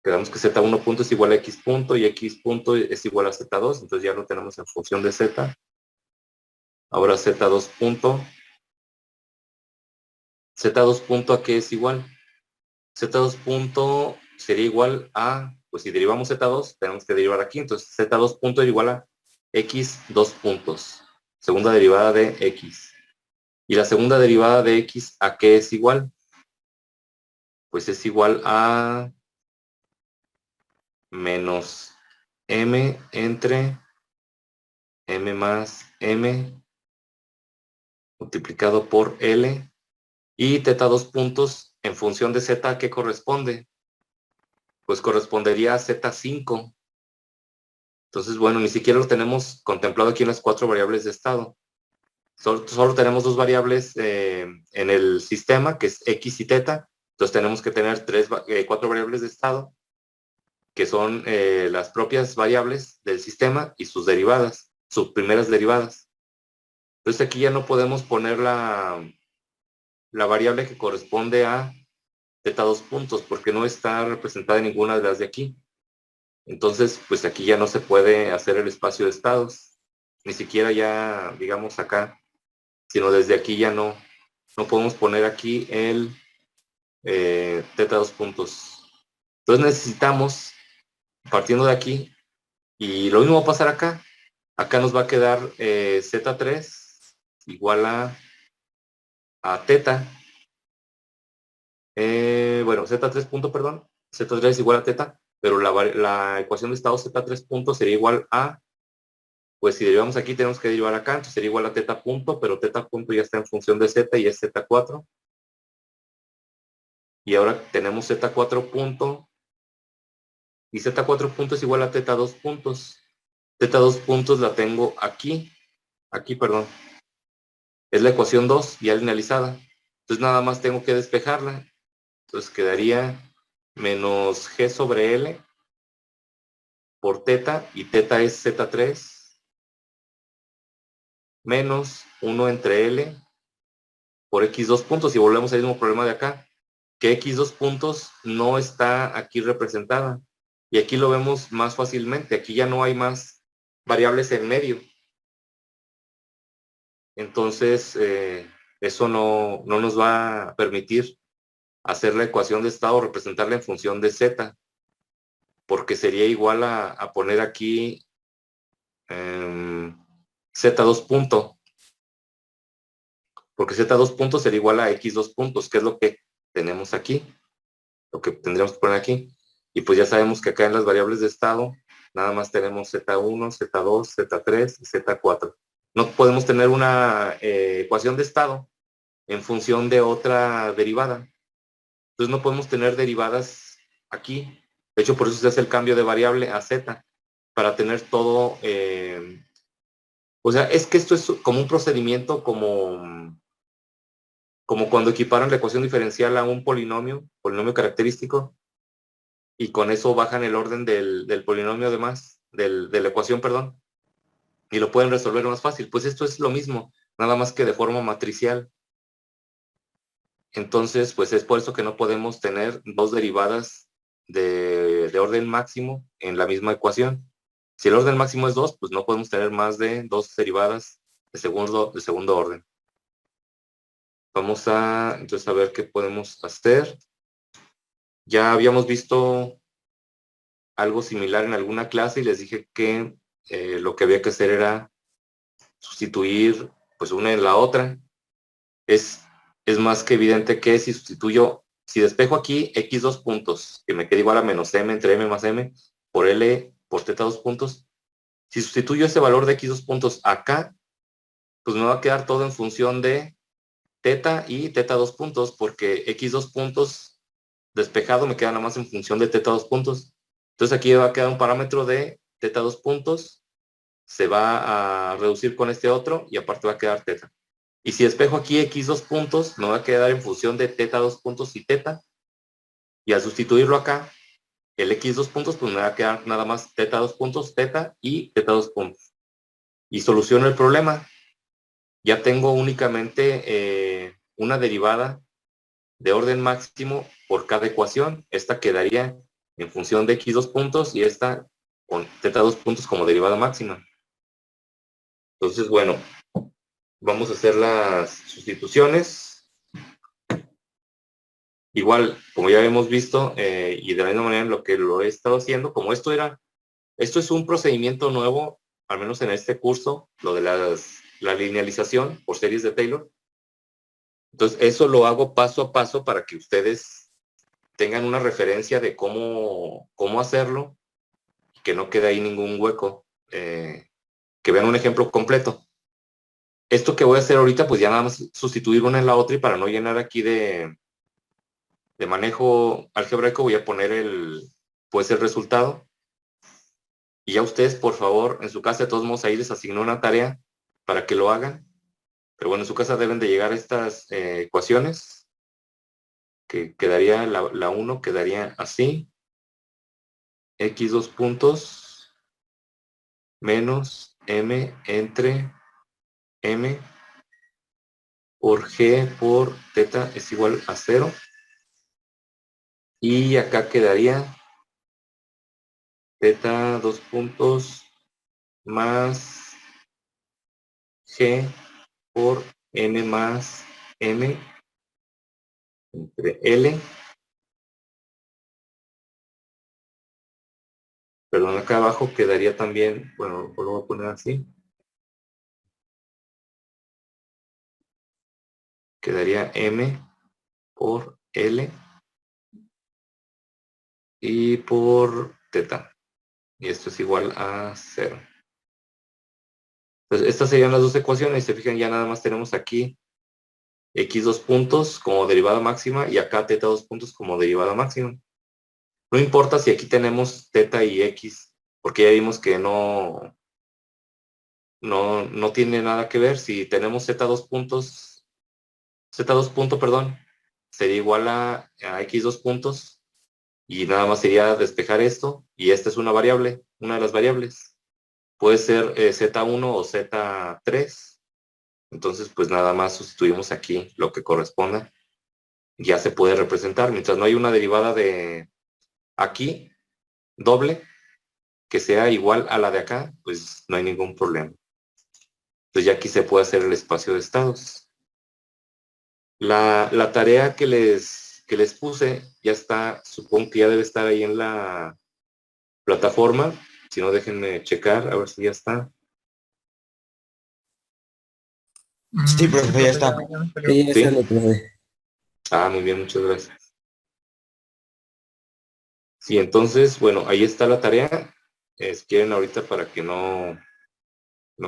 Quedamos que Z1 punto es igual a X punto y X punto es igual a Z2, entonces ya lo tenemos en función de Z. Ahora Z2 punto. Z2 punto ¿a qué es igual? Z2 punto sería igual a, pues si derivamos Z2, tenemos que derivar aquí, entonces Z2 punto es igual a X 2 puntos. Segunda derivada de X. Y la segunda derivada de X, ¿a qué es igual? Pues es igual a menos M entre M más M multiplicado por L y teta 2 puntos en función de Z, ¿a qué corresponde? Pues correspondería a Z5. Entonces, bueno, ni siquiera lo tenemos contemplado aquí en las 4 variables de estado. Solo tenemos 2 variables en el sistema, que es X y teta. Entonces tenemos que tener 4 variables de estado, que son las propias variables del sistema y sus derivadas, sus primeras derivadas. Entonces aquí ya no podemos poner la variable que corresponde a teta 2 puntos, porque no está representada en ninguna de las de aquí. Entonces, pues aquí ya no se puede hacer el espacio de estados, ni siquiera ya, digamos acá, sino desde aquí ya no podemos poner aquí el teta 2 puntos. Entonces necesitamos, partiendo de aquí, y lo mismo va a pasar acá. Acá nos va a quedar Z3 igual a teta. Bueno, Z3 punto, perdón. Z3 igual a teta, pero la ecuación de estado Z3 punto sería igual a, pues si derivamos aquí tenemos que derivar acá, entonces sería igual a teta punto, pero teta punto ya está en función de Z y es Z4. Y ahora tenemos Z4 punto, y Z4 punto es igual a teta 2 puntos. Teta 2 puntos la tengo aquí, perdón. Es la ecuación 2 ya linealizada. Entonces nada más tengo que despejarla. Entonces quedaría menos G sobre L por teta, y teta es Z3, menos 1 entre L por X2 puntos. Y volvemos al mismo problema de acá, que X2 puntos no está aquí representada. Y aquí lo vemos más fácilmente. Aquí ya no hay más variables en medio. Entonces, eso no nos va a permitir hacer la ecuación de estado, representarla en función de Z, porque sería igual a poner aquí Z2 punto, porque Z2 puntos sería igual a X2 puntos, que es lo que tenemos aquí, lo que tendríamos que poner aquí. Y pues ya sabemos que acá en las variables de estado, nada más tenemos Z1, Z2, Z3 y Z4. No podemos tener una ecuación de estado en función de otra derivada. Entonces no podemos tener derivadas aquí. De hecho, por eso se hace el cambio de variable a Z, para tener todo O sea, es que esto es como un procedimiento como cuando equiparan la ecuación diferencial a un polinomio característico, y con eso bajan el orden del polinomio además, de la ecuación, perdón, y lo pueden resolver más fácil. Pues esto es lo mismo, nada más que de forma matricial. Entonces, pues es por eso que no podemos tener dos derivadas de orden máximo en la misma ecuación. Si el orden máximo es 2, pues no podemos tener más de dos derivadas de segundo orden. Vamos a entonces a ver qué podemos hacer. Ya habíamos visto algo similar en alguna clase y les dije que lo que había que hacer era sustituir pues una en la otra. Es, es más que evidente que si despejo aquí x dos puntos, que me queda igual a menos m entre m más m, por l por teta dos puntos, si sustituyo ese valor de x dos puntos acá, pues me va a quedar todo en función de teta y teta dos puntos, porque x dos puntos despejado me queda nada más en función de teta dos puntos. Entonces aquí va a quedar un parámetro de teta dos puntos, se va a reducir con este otro y aparte va a quedar teta. Y si despejo aquí x dos puntos, me va a quedar en función de teta dos puntos y teta. Y al sustituirlo acá, el x dos puntos, pues me va a quedar nada más teta dos puntos, teta y teta dos puntos. Y soluciono el problema. Ya tengo únicamente una derivada de orden máximo por cada ecuación. Esta quedaría en función de x dos puntos y esta con teta dos puntos como derivada máxima. Entonces, bueno, vamos a hacer las sustituciones. Igual, como ya hemos visto, y de la misma manera en lo que lo he estado haciendo, como esto es un procedimiento nuevo, al menos en este curso, lo de la linealización por series de Taylor. Entonces, eso lo hago paso a paso para que ustedes tengan una referencia de cómo hacerlo, que no quede ahí ningún hueco, que vean un ejemplo completo. Esto que voy a hacer ahorita, pues ya nada más sustituir una en la otra, y para no llenar aquí de manejo algebraico voy a poner pues el resultado. Y ya ustedes, por favor, en su casa, de todos modos, ahí les asigno una tarea para que lo hagan. Pero bueno, en su casa deben de llegar estas ecuaciones, que quedaría, la 1 quedaría así: x dos puntos menos m entre m por g por teta es igual a 0. Y acá quedaría teta dos puntos más g por n más m entre L. Perdón, acá abajo quedaría también, bueno, lo voy a poner así. Quedaría M por L y por teta. Y esto es igual a 0. Entonces, estas serían las dos ecuaciones. Se fijan, ya nada más tenemos aquí x dos puntos como derivada máxima y acá teta dos puntos como derivada máxima. No importa si aquí tenemos teta y x, porque ya vimos que no tiene nada que ver. Si tenemos z dos punto, perdón, sería igual a x dos puntos, y nada más sería despejar esto, y esta es una variable, una de las variables. Puede ser z1 o z3. Entonces, pues nada más sustituimos aquí lo que corresponda. Ya se puede representar. Mientras no hay una derivada de aquí, doble, que sea igual a la de acá, pues no hay ningún problema. Entonces ya aquí se puede hacer el espacio de estados. La tarea que les puse ya está, supongo que ya debe estar ahí en la plataforma. Si no, déjenme checar a ver si ya está. Sí, profe, ya está. Sí, ya ¿Sí? sale, profe. Muy bien, muchas gracias. Sí, entonces, bueno, ahí está la tarea. Si quieren ahorita, para que no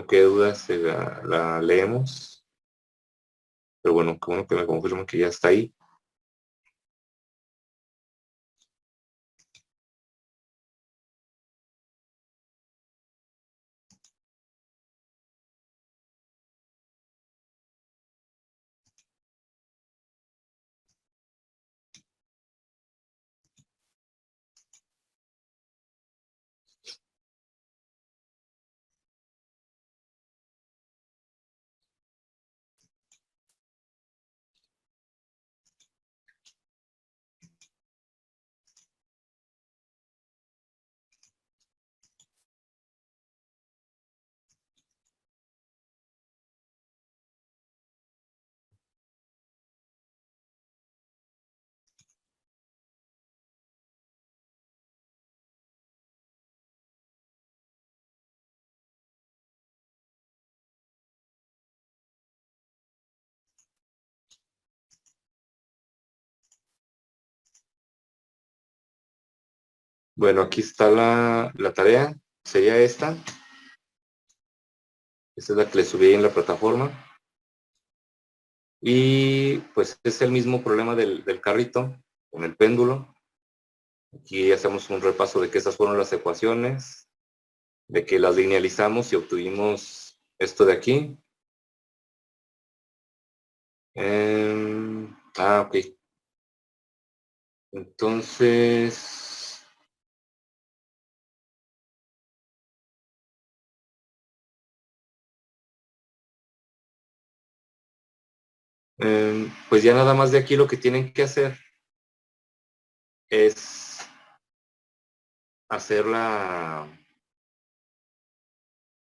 quede duda, se la leemos. Pero bueno, qué bueno que me confirman que ya está ahí. Bueno, aquí está la tarea. Sería esta. Esta es la que le subí en la plataforma. Y pues es el mismo problema del carrito con el péndulo. Aquí hacemos un repaso de que esas fueron las ecuaciones, de que las linealizamos y obtuvimos esto de aquí. Ok. Entonces, pues ya nada más de aquí lo que tienen que hacer es hacerla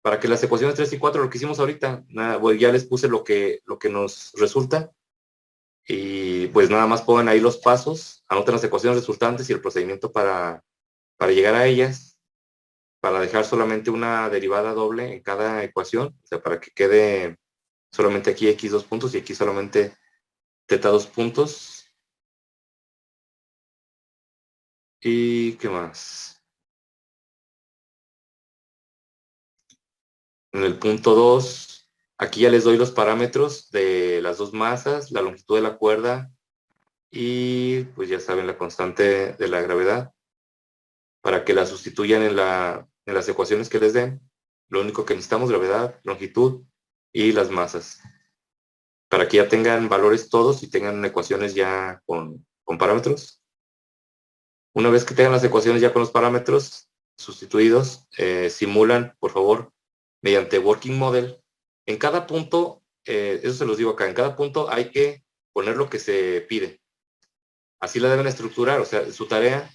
para que las ecuaciones 3 y 4, lo que hicimos ahorita, nada, pues ya les puse lo que nos resulta y pues nada más pongan ahí los pasos, anoten las ecuaciones resultantes y el procedimiento para llegar a ellas, para dejar solamente una derivada doble en cada ecuación, o sea, para que quede solamente aquí x 2 puntos y aquí solamente teta 2 puntos. ¿Y qué más? En el punto 2, aquí ya les doy los parámetros de las dos masas, la longitud de la cuerda y pues ya saben la constante de la gravedad. Para que la sustituyan en las ecuaciones que les den, lo único que necesitamos, gravedad, longitud y las masas. Para que ya tengan valores todos y tengan ecuaciones ya con parámetros. Una vez que tengan las ecuaciones ya con los parámetros sustituidos, simulan, por favor, mediante Working Model. En cada punto, eso se los digo acá, en cada punto hay que poner lo que se pide. Así la deben estructurar, o sea, su tarea,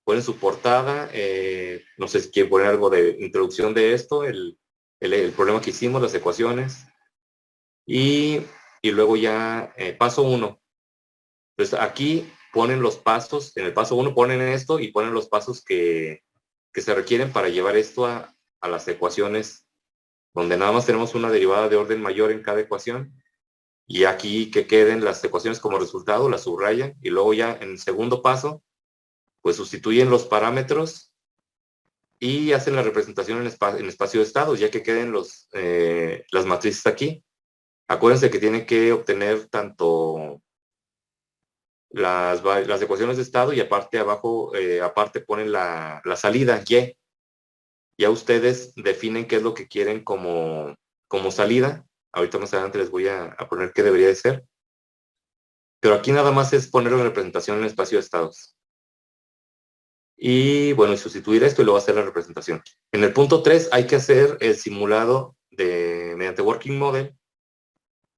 ponen su portada, no sé si quieren poner algo de introducción de esto, el problema que hicimos, las ecuaciones, y luego ya paso 1. Entonces aquí ponen los pasos, en el paso 1 ponen esto y ponen los pasos que se requieren para llevar esto a las ecuaciones, donde nada más tenemos una derivada de orden mayor en cada ecuación, y aquí que queden las ecuaciones como resultado, las subrayan, y luego ya en el segundo paso, pues sustituyen los parámetros y hacen la representación en espacio de estados, ya que queden las matrices aquí. Acuérdense que tienen que obtener tanto las ecuaciones de estado y aparte abajo, aparte ponen la salida, Y. Ya ustedes definen qué es lo que quieren como salida. Ahorita más adelante les voy a poner qué debería de ser. Pero aquí nada más es ponerlo en representación en espacio de estados. Y bueno, sustituir esto y luego hacer la representación. En el punto 3 hay que hacer el simulado mediante Working Model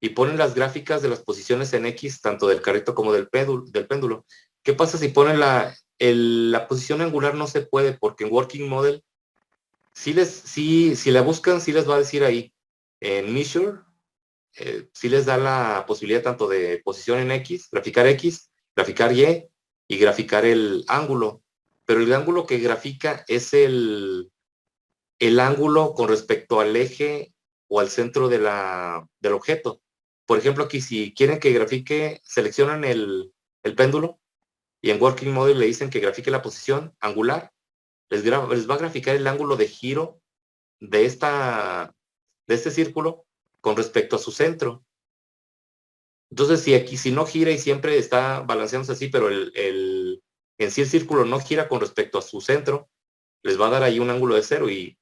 y ponen las gráficas de las posiciones en X, tanto del carrito como del péndulo. ¿Qué pasa si ponen la posición angular? No se puede porque en Working Model, si la buscan, sí les va a decir ahí. En Measure, sí les da la posibilidad tanto de posición en X, graficar Y graficar el ángulo. Pero el ángulo que grafica es el ángulo con respecto al eje o al centro del objeto. Por ejemplo, aquí si quieren que grafique, seleccionan el péndulo y en Working Model le dicen que grafique la posición angular, les va a graficar el ángulo de giro de este círculo con respecto a su centro. Entonces, si no gira y siempre está balanceándose así, pero en sí el círculo no gira con respecto a su centro, les va a dar ahí un ángulo de 0 y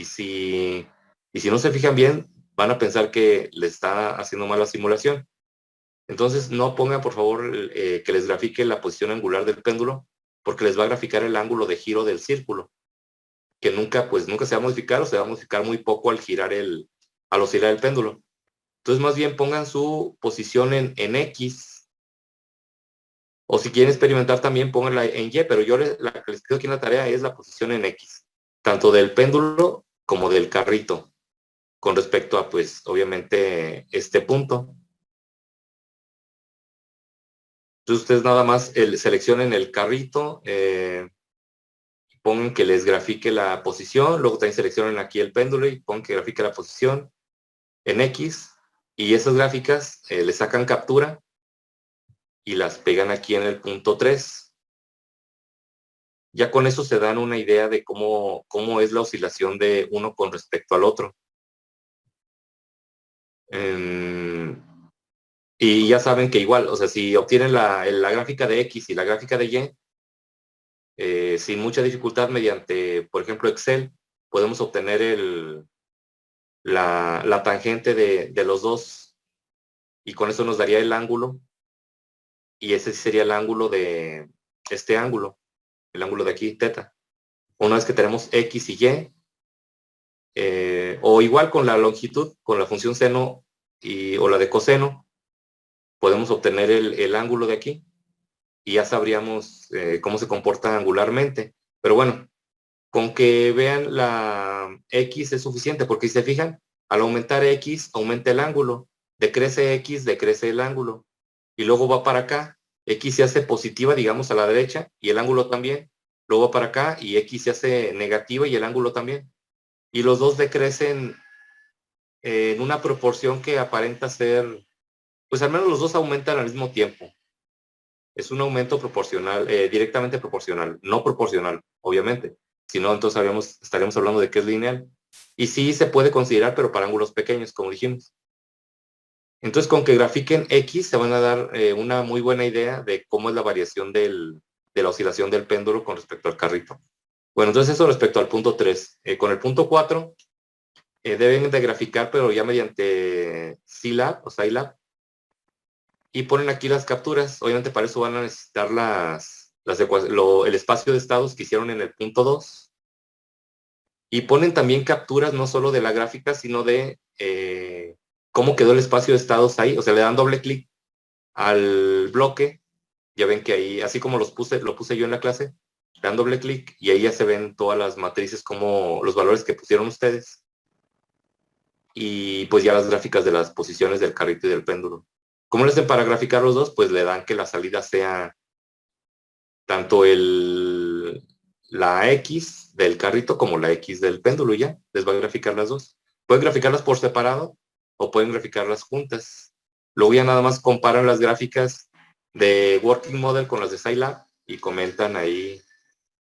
si no se fijan bien, van a pensar que le está haciendo mal la simulación. Entonces, no pongan, por favor, que les grafique la posición angular del péndulo, porque les va a graficar el ángulo de giro del círculo, que nunca se va a modificar o se va a modificar muy poco al oscilar el péndulo. Entonces, más bien pongan su posición en X, o si quieren experimentar también, pónganla en Y, pero yo la que les quedo aquí en la tarea es la posición en X, tanto del péndulo como del carrito, con respecto a, pues, obviamente, este punto. Entonces, ustedes nada más seleccionen el carrito, pongan que les grafique la posición, luego también seleccionen aquí el péndulo y pongan que grafique la posición en X, y esas gráficas le sacan captura y las pegan aquí en el punto 3. Ya con eso se dan una idea de cómo es la oscilación de uno con respecto al otro. Y ya saben que igual, o sea, si obtienen la gráfica de X y la gráfica de Y, sin mucha dificultad mediante, por ejemplo, Excel, podemos obtener la tangente de los dos y con eso nos daría el ángulo y ese sería el ángulo de este ángulo, el ángulo de aquí, teta. Una vez que tenemos X y Y, o igual con la longitud, con la función seno o la de coseno, podemos obtener el ángulo de aquí y ya sabríamos cómo se comporta angularmente. Pero bueno, con que vean la X es suficiente, porque si se fijan, al aumentar X, aumenta el ángulo, decrece X, decrece el ángulo, y luego va para acá, X se hace positiva, digamos, a la derecha, y el ángulo también, luego va para acá, y X se hace negativa, y el ángulo también. Y los dos decrecen en una proporción que aparenta ser, pues al menos los dos aumentan al mismo tiempo. Es un aumento proporcional, directamente proporcional, no proporcional, obviamente. Si no, entonces estaríamos hablando de que es lineal. Y sí se puede considerar, pero para ángulos pequeños, como dijimos. Entonces, con que grafiquen X, se van a dar una muy buena idea de cómo es la variación de la oscilación del péndulo con respecto al carrito. Bueno, entonces eso respecto al punto 3. Con el punto 4, deben de graficar, pero ya mediante Scilab o Scilab, y ponen aquí las capturas. Obviamente para eso van a necesitar el espacio de estados que hicieron en el punto 2. Y ponen también capturas no solo de la gráfica, sino de cómo quedó el espacio de estados ahí. O sea, le dan doble clic al bloque. Ya ven que ahí, así como lo puse yo en la clase, le dan doble clic y ahí ya se ven todas las matrices, como los valores que pusieron ustedes. Y pues ya las gráficas de las posiciones del carrito y del péndulo. ¿Cómo le hacen para graficar los dos? Pues le dan que la salida sea tanto la X del carrito como la X del péndulo y ya, les va a graficar las dos. Pueden graficarlas por separado o pueden graficarlas juntas. Luego ya nada más comparan las gráficas de Working Model con las de Scilab y comentan ahí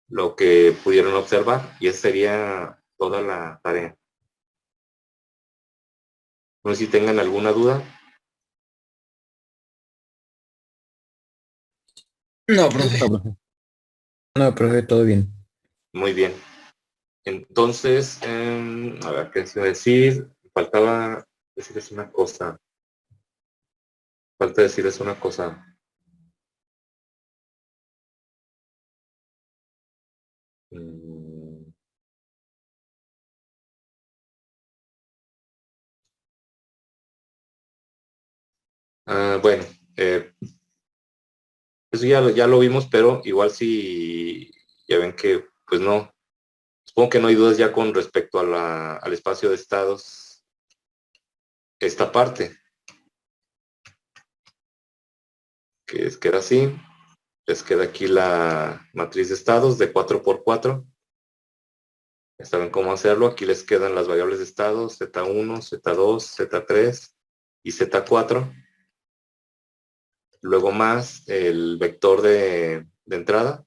lo que pudieron observar y esa sería toda la tarea. No sé si tengan alguna duda. No, profe. No, profe, todo bien. Muy bien. Entonces, a ver, ¿qué se iba a decir? Faltaba decirles una cosa. Falta decirles una cosa. Mm, bueno, eso ya lo vimos, pero igual sí, ya ven que, pues no, supongo que no hay dudas ya con respecto al espacio de estados, esta parte, que queda así, les queda aquí la matriz de estados de 4×4, ya saben cómo hacerlo, aquí les quedan las variables de estados, Z1, Z2, Z3 y Z4, luego más el vector de entrada,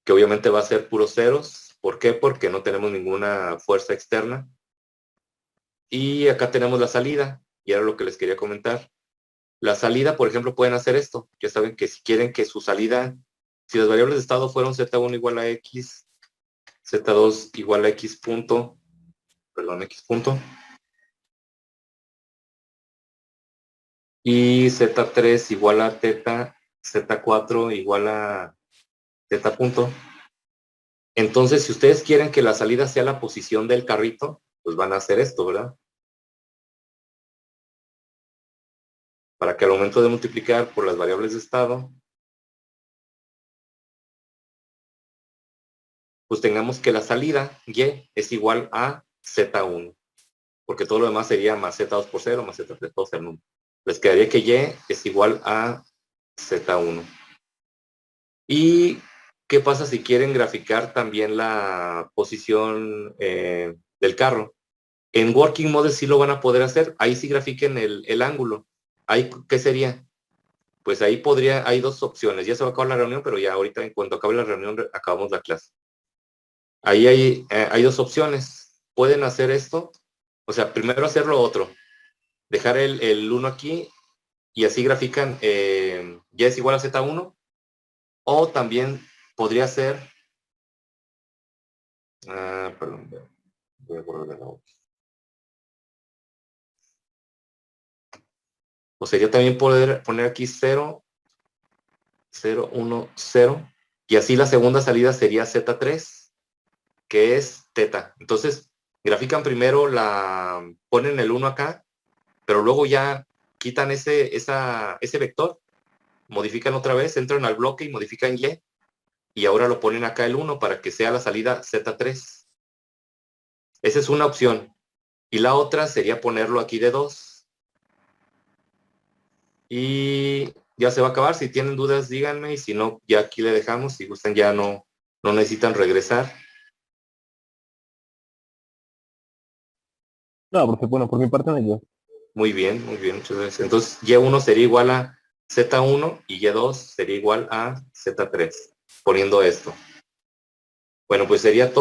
que obviamente va a ser puros ceros. ¿Por qué? Porque no tenemos ninguna fuerza externa. Y acá tenemos la salida, y era lo que les quería comentar. La salida, por ejemplo, pueden hacer esto. Ya saben que si quieren que su salida, si las variables de estado fueron Z1 igual a X, Z2 igual a X punto, X punto, y Z3 igual a teta, Z4 igual a teta punto. Entonces, si ustedes quieren que la salida sea la posición del carrito, pues van a hacer esto, ¿verdad? Para que al momento de multiplicar por las variables de estado, pues tengamos que la salida Y es igual a Z1, porque todo lo demás sería más Z2 por 0, más Z3 por 0. Les quedaría que Y es igual a Z1. ¿Y qué pasa si quieren graficar también la posición del carro? En Working Model sí lo van a poder hacer. Ahí sí grafiquen el ángulo. Ahí, ¿qué sería? pues ahí hay dos opciones. Ya se va a acabar la reunión, pero ya ahorita en cuanto acabe la reunión acabamos la clase. Ahí hay dos opciones. Pueden hacer esto, o sea, primero hacer lo otro. Dejar el 1 aquí y así grafican y es igual a Z1. O también podría ser... perdón, voy a borrar la otra. O sería también poder poner aquí 0, 0, 1, 0. Y así la segunda salida sería Z3, que es teta. Entonces, grafican primero, ponen el 1 acá, pero luego ya quitan ese vector, modifican otra vez, entran al bloque y modifican y ahora lo ponen acá el 1 para que sea la salida Z3. Esa es una opción. Y la otra sería ponerlo aquí de 2. Y ya se va a acabar. Si tienen dudas, díganme. Y si no, ya aquí le dejamos. Si gustan, ya no necesitan regresar. No, profe, bueno, por mi parte no hay duda. Muy bien, muchas gracias. Entonces, Y1 sería igual a Z1 y Y2 sería igual a Z3, poniendo esto. Bueno, pues sería todo.